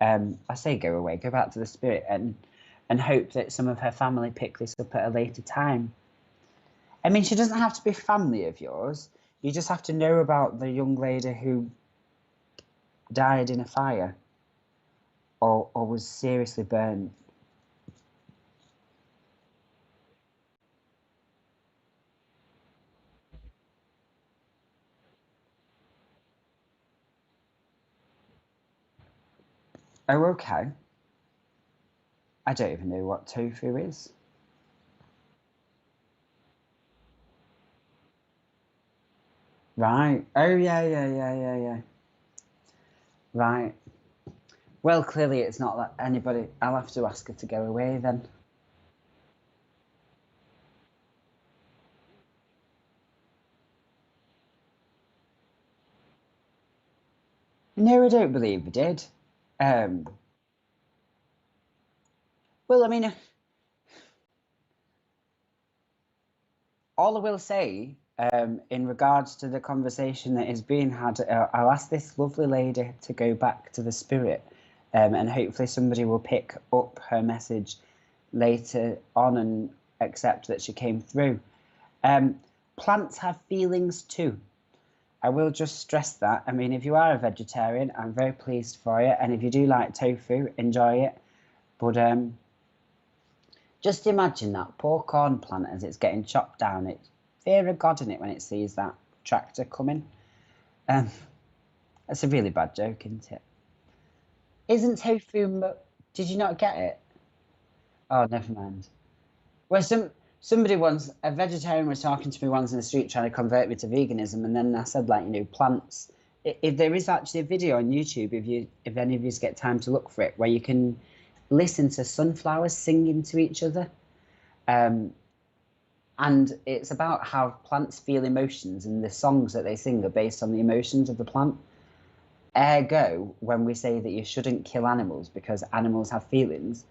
I say go away, go back to the spirit, and hope that some of her family pick this up at a later time. I mean, she doesn't have to be family of yours. You just have to know about the young lady who died in a fire or was seriously burned. Oh, okay. I don't even know what tofu is. Right. Oh, yeah, yeah, yeah, yeah, yeah. Right. Well, clearly it's not that anybody. I'll have to ask her to go away then. No, I don't believe we did. Um, well, I mean, all I will say in regards to the conversation that is being had, I'll ask this lovely lady to go back to the spirit, and hopefully somebody will pick up her message later on and accept that she came through. Um, Plants have feelings too. I will just stress that. I mean, if you are a vegetarian, I'm very pleased for you, and if you do like tofu, enjoy it. But just imagine that poor corn plant as it's getting chopped down. It's fear of God in it when it sees that tractor coming. Um, that's a really bad joke, isn't it? Isn't tofu? Did you not get it? Oh, never mind. Well, somebody once, a vegetarian was talking to me once in the street trying to convert me to veganism, and then I said, like, plants. If there is actually a video on YouTube, if any of you get time to look for it, where you can listen to sunflowers singing to each other. Um, and it's about how plants feel emotions, and the songs that they sing are based on the emotions of the plant. Ergo, when we say that you shouldn't kill animals because animals have feelings,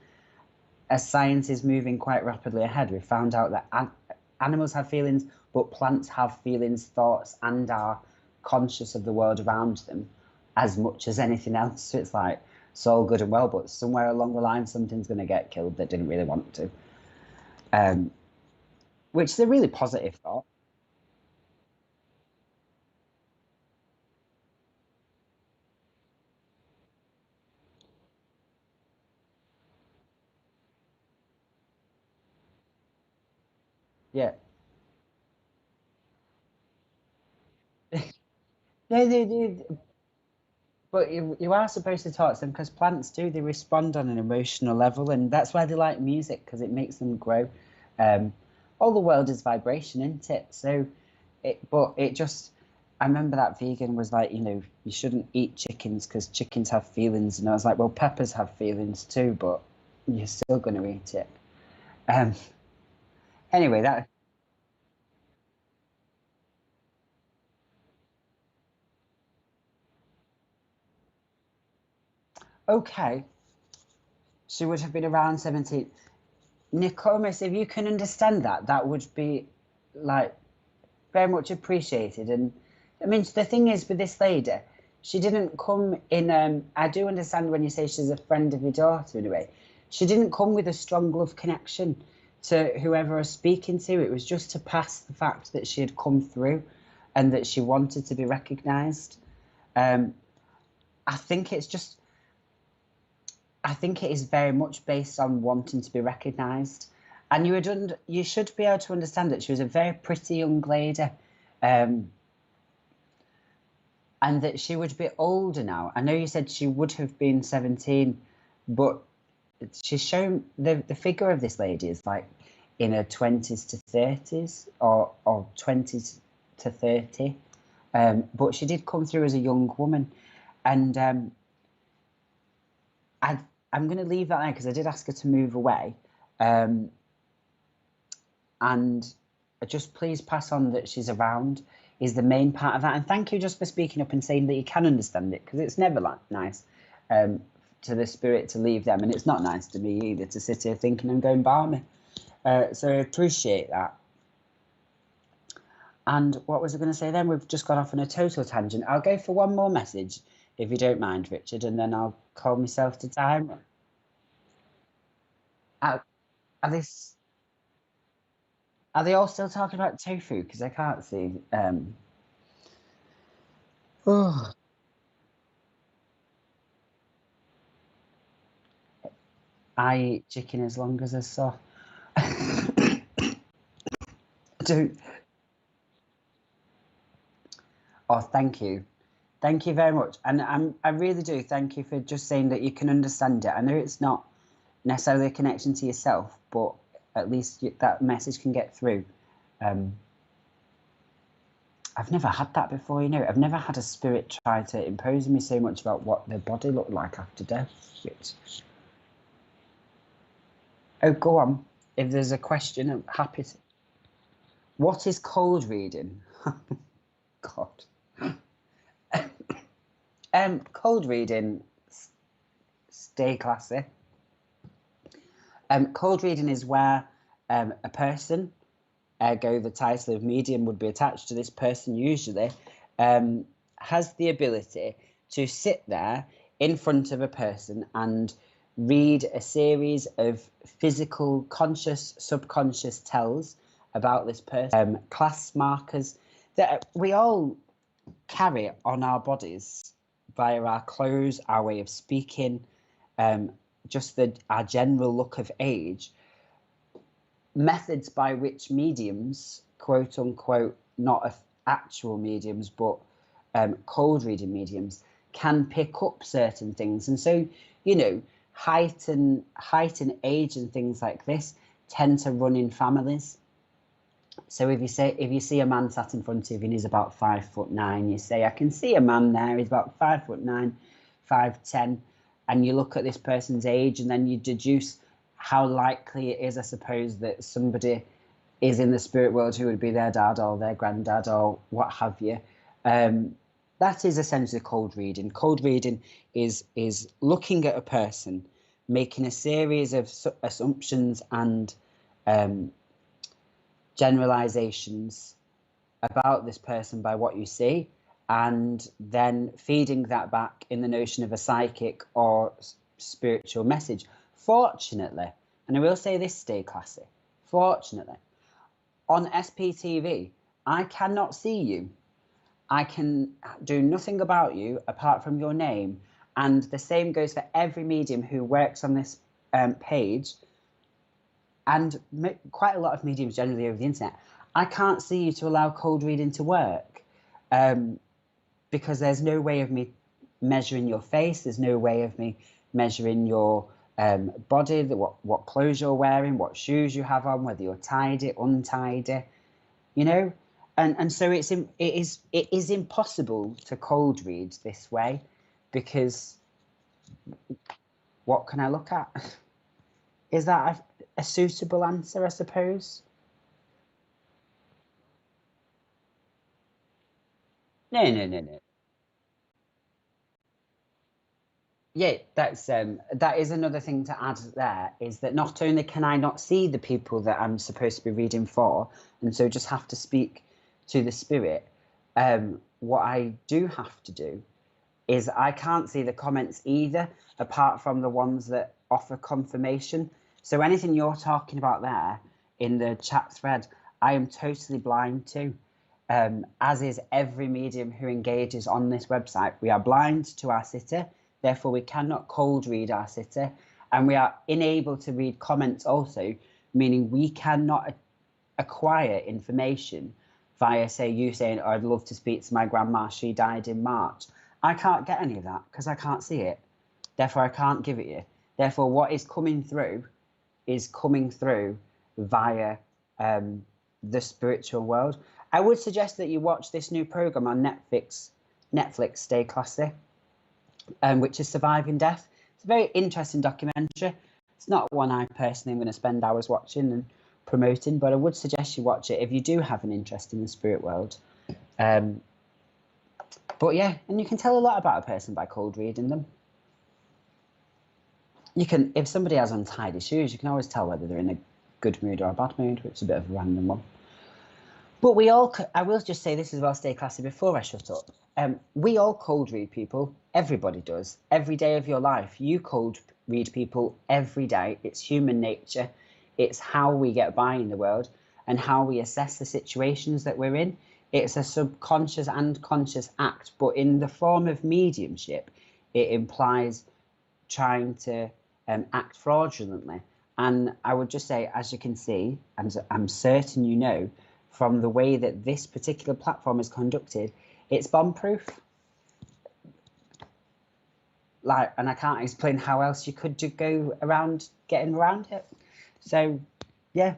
as science is moving quite rapidly ahead, we've found out that animals have feelings, but plants have feelings, thoughts, and are conscious of the world around them as much as anything else. So it's like, it's all good and well, but somewhere along the line, something's going to get killed that didn't really want to. Um, which is a really positive thought. Yeah. No, they do. But you are supposed to talk to them because plants do. They respond on an emotional level, and that's why they like music because it makes them grow. Um, all the world is vibration, isn't it? So, but it just. I remember that vegan was like, you shouldn't eat chickens because chickens have feelings, and I was like, well, peppers have feelings too, but you're still going to eat it. Um, anyway, that okay. She would have been around 17. Nicomas, if you can understand that, that would be like very much appreciated. And I mean, the thing is with this lady, she didn't come in. I do understand when you say she's a friend of your daughter in a way. She didn't come with a strong love connection to whoever I was speaking to. It was just to pass the fact that she had come through and that she wanted to be recognised. Um, I think it's just, I think it is very much based on wanting to be recognised. And you should be able to understand that she was a very pretty young lady. Um, and that she would be older now. I know you said she would have been 17, but she's shown the figure of this lady is like in her 20s to 30s or 20s to 30. But she did come through as a young woman. And I'm going to leave that there because I did ask her to move away. And just please pass on that she's around is the main part of that. And thank you just for speaking up and saying that you can understand it because it's never like nice to the spirit to leave them, and it's not nice to me either to sit here thinking I'm going balmy. So I appreciate that. And what was I going to say then? We've just gone off on a total tangent. I'll go for one more message if you don't mind, Richard, and then I'll call myself to time. Are, are this? Are they all still talking about tofu? Because I can't see. Oh, I eat chicken as long as I saw. Do. Oh, thank you. Thank you very much. And I really do thank you for just saying that you can understand it. I know it's not necessarily a connection to yourself, but at least that message can get through. Um, I've never had that before, I've never had a spirit try to impose on me so much about what their body looked like after death. Oh, go on. If there's a question, I'm happy to. What is cold reading? God. Cold reading, stay classy. Cold reading is where a person, ergo the title of medium would be attached to this person usually, has the ability to sit there in front of a person and read a series of physical, conscious, subconscious tells about this person, class markers that we all carry on our bodies via our clothes, our way of speaking, just our general look of age, methods by which mediums, quote unquote, not actual mediums, but cold reading mediums, can pick up certain things. And so, height and age and things like this tend to run in families. So if you see a man sat in front of you and he's about 5'9", you say, I can see a man there, he's about 5'9", 5'10", and you look at this person's age and then you deduce how likely it is, I suppose, that somebody is in the spirit world who would be their dad or their granddad or what have you. That is essentially cold reading. Cold reading is looking at a person, making a series of assumptions and generalizations about this person by what you see, and then feeding that back in the notion of a psychic or spiritual message. Fortunately, and I will say this, stay classy, fortunately, on SPTV, I cannot see you. I can do nothing about you apart from your name. And the same goes for every medium who works on this page, and quite a lot of mediums generally over the internet. I can't see you to allow cold reading to work. because there's no way of me measuring your face. There's no way of me measuring your body, what clothes you're wearing, what shoes you have on, whether you're tidy, untidy, you know. And so it is impossible to cold read this way, because what can I look at? Is that a suitable answer, I suppose? No, no, no, no. Yeah, that is another thing to add there, is that not only can I not see the people that I'm supposed to be reading for, and so just have to speak to the spirit, what I do have to do is I can't see the comments either, apart from the ones that offer confirmation. So anything you're talking about there in the chat thread, I am totally blind to, as is every medium who engages on this website. We are blind to our sitter, therefore we cannot cold read our sitter, and we are unable to read comments also, meaning we cannot acquire information via, say, you saying, oh, I'd love to speak to my grandma, she died in March. I can't get any of that because I can't see it. Therefore, I can't give it you. Therefore, what is coming through is coming through via the spiritual world. I would suggest that you watch this new program on Netflix, Stay Classy, which is Surviving Death. It's a very interesting documentary. It's not one I personally am going to spend hours watching and promoting, but I would suggest you watch it if you do have an interest in the spirit world. But yeah, and you can tell a lot about a person by cold reading them. You can, if somebody has untidy shoes, you can always tell whether they're in a good mood or a bad mood, which is a bit of a random one. But we all, I will just say this as well, Stay Classy, before I shut up. We all cold read people. Everybody does. Every day of your life, you cold read people every day. It's human nature. It's how we get by in the world and how we assess the situations that we're in. It's a subconscious and conscious act, but in the form of mediumship, it implies trying to act fraudulently. And I would just say, as you can see, I'm certain you know, from the way that this particular platform is conducted, it's bomb-proof. Like, and I can't explain how else you could go around getting around it. So, yeah,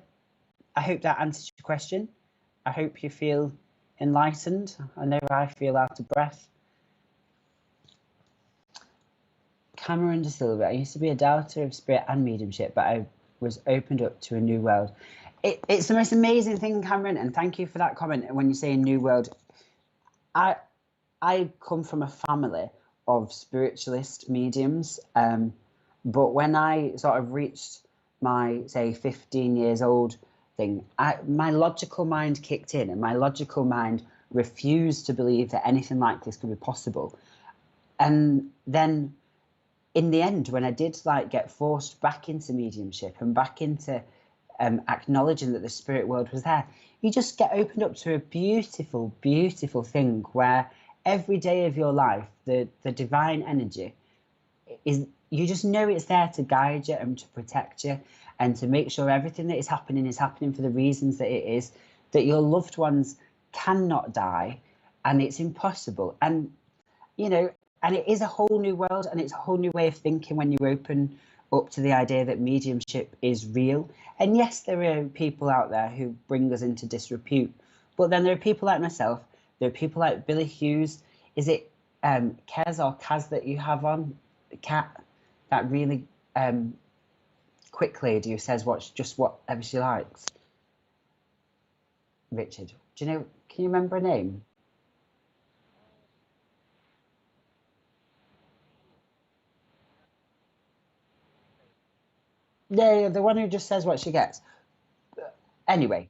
I hope that answers your question. I hope you feel enlightened. I know I feel out of breath. Cameron De Silva, I used to be a doubter of spirit and mediumship, but I was opened up to a new world. It's the most amazing thing, Cameron, and thank you for that comment. When you say new world, I come from a family of spiritualist mediums, but when I sort of reached my, say, 15 years old thing, my logical mind kicked in, and my logical mind refused to believe that anything like this could be possible. And then in the end, when I did get forced back into mediumship and back into acknowledging that the spirit world was there, you just get opened up to a beautiful, beautiful thing where every day of your life, the divine energy is, you just know it's there to guide you and to protect you and to make sure everything that is happening for the reasons that it is, that your loved ones cannot die, and it's impossible. And, you know, and it is a whole new world, and it's a whole new way of thinking when you open up to the idea that mediumship is real. And yes, there are people out there who bring us into disrepute, but then there are people like myself, there are people like Billy Hughes. Is it Kez or Kaz that you have on? Cat, that really quick lady who says just whatever she likes. Richard, do you know, can you remember her name? Yeah, the one who just says what she gets. Anyway,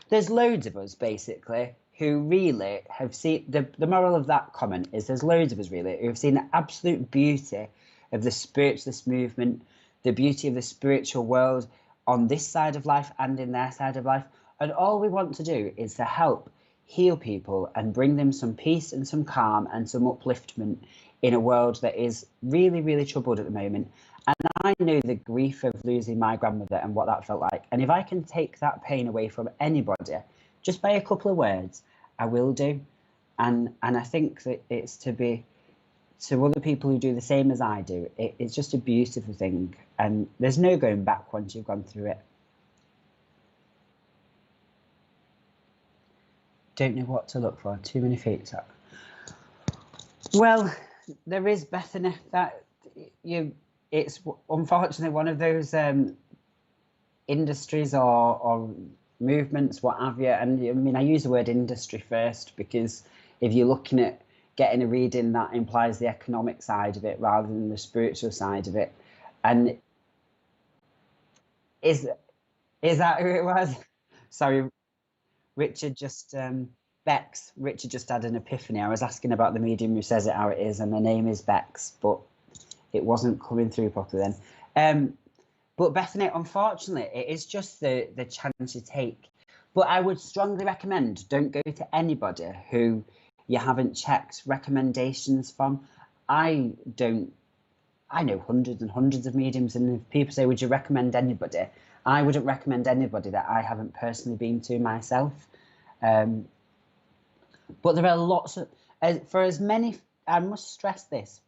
there's loads of us basically who really have seen the moral of that comment is there's loads of us really who have seen the absolute beauty of the spiritualist movement, the beauty of the spiritual world on this side of life and in their side of life. And all we want to do is to help heal people and bring them some peace and some calm and some upliftment in a world that is really, really troubled at the moment. And I know the grief of losing my grandmother and what that felt like. And if I can take that pain away from anybody just by a couple of words, I will do. and I think that it's to other people who do the same as I do. It's just a beautiful thing, and there's no going back once you've gone through it. Don't know what to look for. Too many feet up. Well, there is Bethany. That it's unfortunately one of those industries or movements, what have you. And I mean, I use the word industry first because if you're looking at getting a reading, that implies the economic side of it rather than the spiritual side of it. And is that who it was? Sorry, Richard just Bex. Richard just had an epiphany. I was asking about the medium who says it how it is, and the name is Bex, but it wasn't coming through properly then. But Bethany, unfortunately, it is just the chance you take. But I would strongly recommend don't go to anybody who you haven't checked recommendations from. I know hundreds and hundreds of mediums, and if people say, would you recommend anybody? I wouldn't recommend anybody that I haven't personally been to myself. But there are lots of, for as many, I must stress this,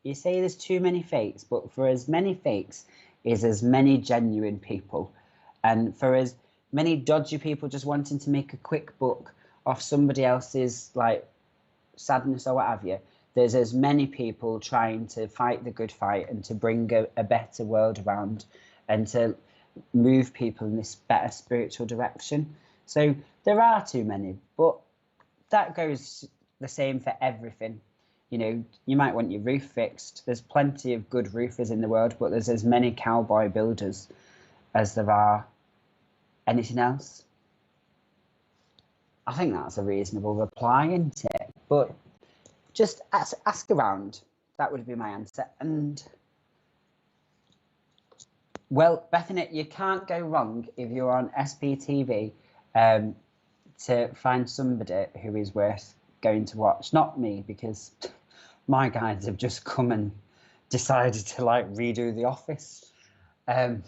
you say there's too many fakes, but for as many fakes is as many genuine people. And for as many dodgy people just wanting to make a quick buck off somebody else's like sadness or what have you, there's as many people trying to fight the good fight and to bring a better world around and to move people in this better spiritual direction. So there are too many, but that goes the same for everything. You know, you might want your roof fixed. There's plenty of good roofers in the world, but there's as many cowboy builders as there are anything else. I think that's a reasonable reply, isn't it? But just ask around. That would be my answer. And well, Bethany, you can't go wrong if you're on SPTV to find somebody who is worth going to watch. Not me, because my guides have just come and decided to like redo The Office. But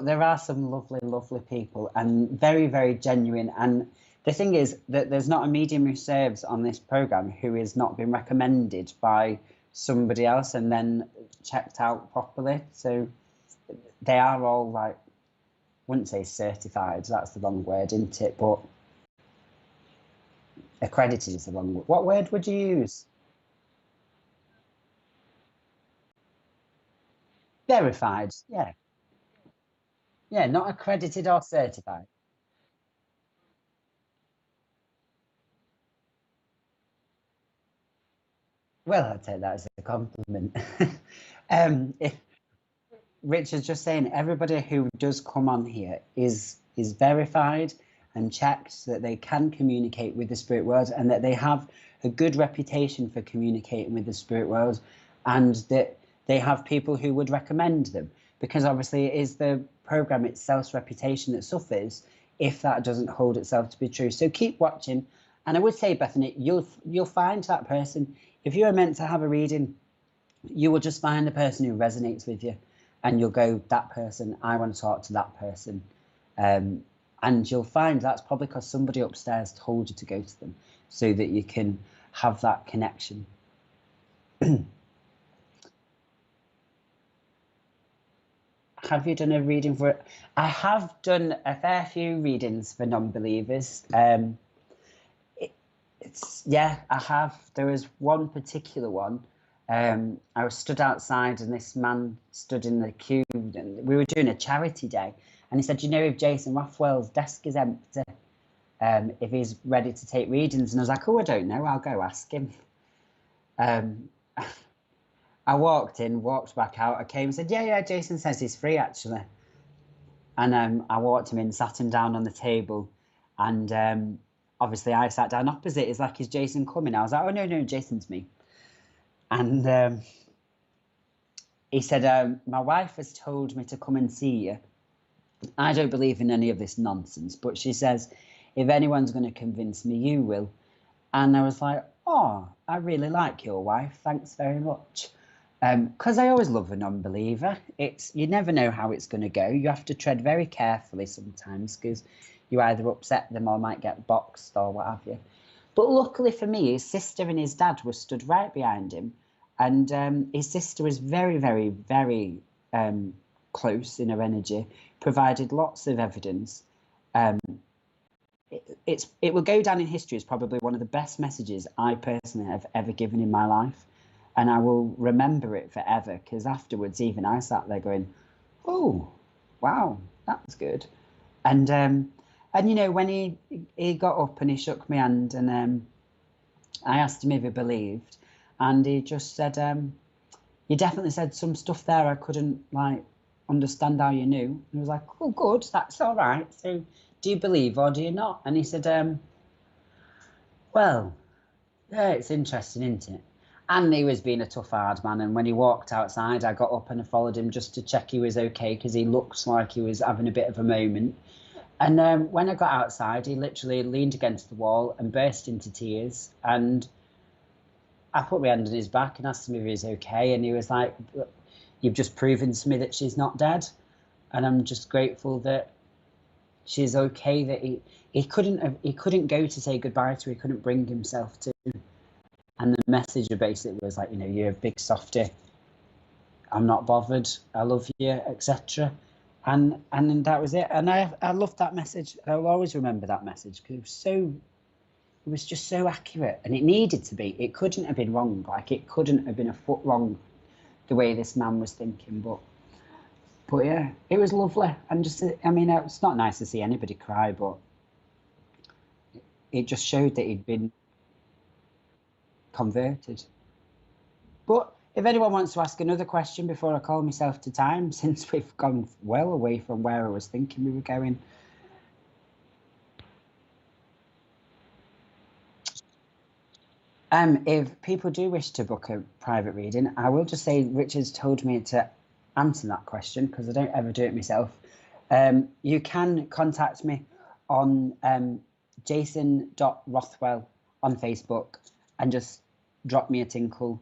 there are some lovely, lovely people and very, very genuine. And the thing is that there's not a medium who serves on this program who has not been recommended by somebody else and then checked out properly. So they are all like, wouldn't say certified, that's the wrong word, isn't it? But accredited is the wrong word. What word would you use? Verified, yeah. Yeah, not accredited or certified. Well, I'd take that as a compliment. If Richard's just saying everybody who does come on here is verified and checked so that they can communicate with the spirit world and that they have a good reputation for communicating with the spirit world and that they have people who would recommend them, because obviously it is the program itself's reputation that suffers if that doesn't hold itself to be true. So keep watching, and I would say, Bethany, you'll find that person. If you are meant to have a reading, you will just find the person who resonates with you, and you'll go, that person, I want to talk to that person. And you'll find that's probably because somebody upstairs told you to go to them so that you can have that connection. Have you done a reading for it? I have done a fair few readings for non-believers. Yeah, I have. There was one particular one. I was stood outside and this man stood in the queue and we were doing a charity day. And he said, you know, if Jason Rothwell's desk is empty, if he's ready to take readings. And I was like, oh, I don't know. I'll go ask him. I walked in, walked back out. I came and said, yeah, Jason says he's free, actually. And I walked him in, sat him down on the table. And obviously I sat down opposite. It's like, is Jason coming? I was like, oh, no, Jason's me. And he said, my wife has told me to come and see you. I don't believe in any of this nonsense, but she says, if anyone's going to convince me, you will. And I was like, oh, I really like your wife. Thanks very much. Because I always love a non-believer. You never know how it's going to go. You have to tread very carefully sometimes because you either upset them or might get boxed or what have you. But luckily for me, his sister and his dad were stood right behind him, and his sister was very, very, very close in her energy, provided lots of evidence. It will go down in history as probably one of the best messages I personally have ever given in my life, and I will remember it forever, because afterwards even I sat there going, oh wow, that was good. And you know, when he got up and he shook my hand, and I asked him if he believed, and he just said, you definitely said some stuff there I couldn't like understand how you knew. And I was like, oh good, that's all right, so do you believe or do you not? And he said, well, yeah, it's interesting, isn't it? And he was being a tough, hard man. And when he walked outside, I got up and I followed him just to check he was okay, because he looked like he was having a bit of a moment. And when I got outside, he literally leaned against the wall and burst into tears. And I put my hand on his back and asked him if he was okay. And he was like, you've just proven to me that she's not dead. And I'm just grateful that she's okay, that he couldn't go to say goodbye to her, he couldn't bring himself to. And the message basically was like, you know, you're a big softie, I'm not bothered, I love you, etc. And that was it. And I loved that message. I'll always remember that message, because it was just so accurate, and it needed to be. It couldn't have been wrong. Like, it couldn't have been a foot wrong the way this man was thinking. But yeah, it was lovely. And just, I mean, it's not nice to see anybody cry, but it just showed that he'd been converted. But if anyone wants to ask another question before I call myself to time, since we've gone well away from where I was thinking we were going. If people do wish to book a private reading, I will just say Richard's told me to answer that question, because I don't ever do it myself. You can contact me on jason.rothwell on Facebook and just drop me a tinkle,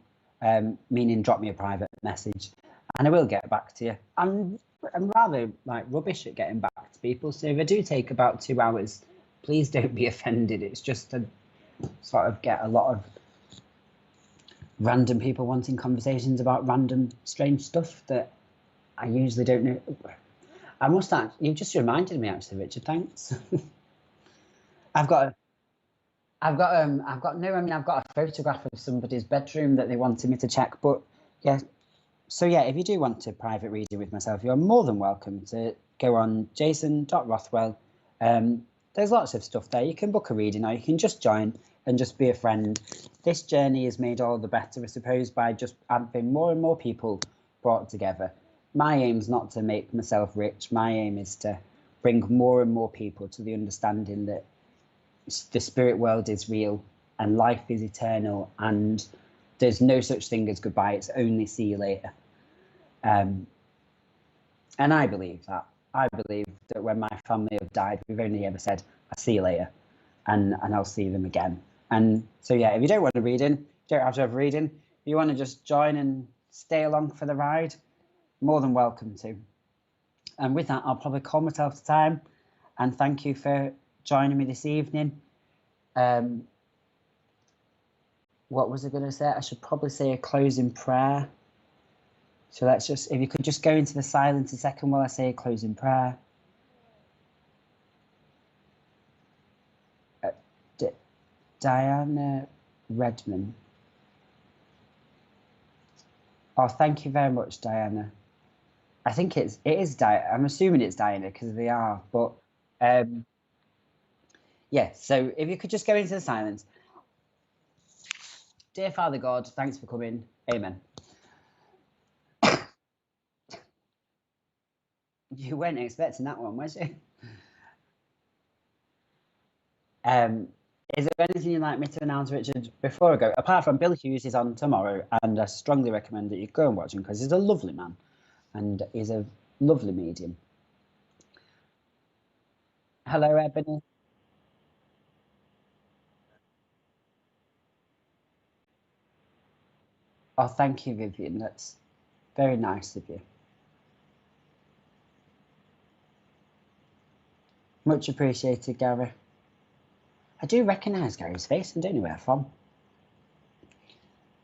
meaning drop me a private message, and I will get back to you. I'm rather like rubbish at getting back to people, so if I do take about 2 hours, please don't be offended. It's just to sort of get a lot of random people wanting conversations about random strange stuff that I usually don't know. I must add, you've just reminded me actually, Richard, thanks. I've got a photograph of somebody's bedroom that they wanted me to check, but yeah. So yeah, if you do want a private reading with myself, you're more than welcome to go on jason.rothwell. There's lots of stuff there. You can book a reading, or you can just join and just be a friend. This journey is made all the better, I suppose, by just having more and more people brought together. My aim's not to make myself rich. My aim is to bring more and more people to the understanding that the spirit world is real and life is eternal, and there's no such thing as goodbye. It's only see you later. And I believe that. I believe that when my family have died, we've only ever said, I'll see you later, and I'll see them again. And so, yeah, if you don't want a reading, you don't have to have a reading. If you want to just join and stay along for the ride, more than welcome to. And with that, I'll probably call myself to time, and thank you for joining me this evening. What was I going to say? I should probably say a closing prayer. So let's just, if you could just go into the silence a second while I say a closing prayer. Diana Redman. Oh, thank you very much, Diana. I think it is Diana. I'm assuming it's Diana because they are. But yeah, so if you could just go into the silence. Dear Father God, thanks for coming. Amen. You weren't expecting that one, was you? Is there anything you'd like me to announce, Richard, before I go? Apart from Bill Hughes is on tomorrow, and I strongly recommend that you go and watch him, because he's a lovely man and he's a lovely medium. Hello, Ebony. Oh, thank you, Vivian. That's very nice of you. Much appreciated, Gary. I do recognise Gary's face and don't know where from.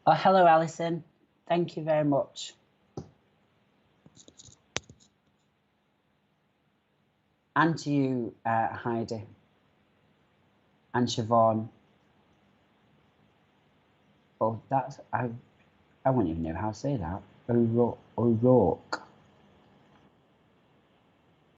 Oh, hello, Alison. Thank you very much. And to you, Heidi. And Siobhan. Oh, that's... I wouldn't even know how to say that. O'Rourke.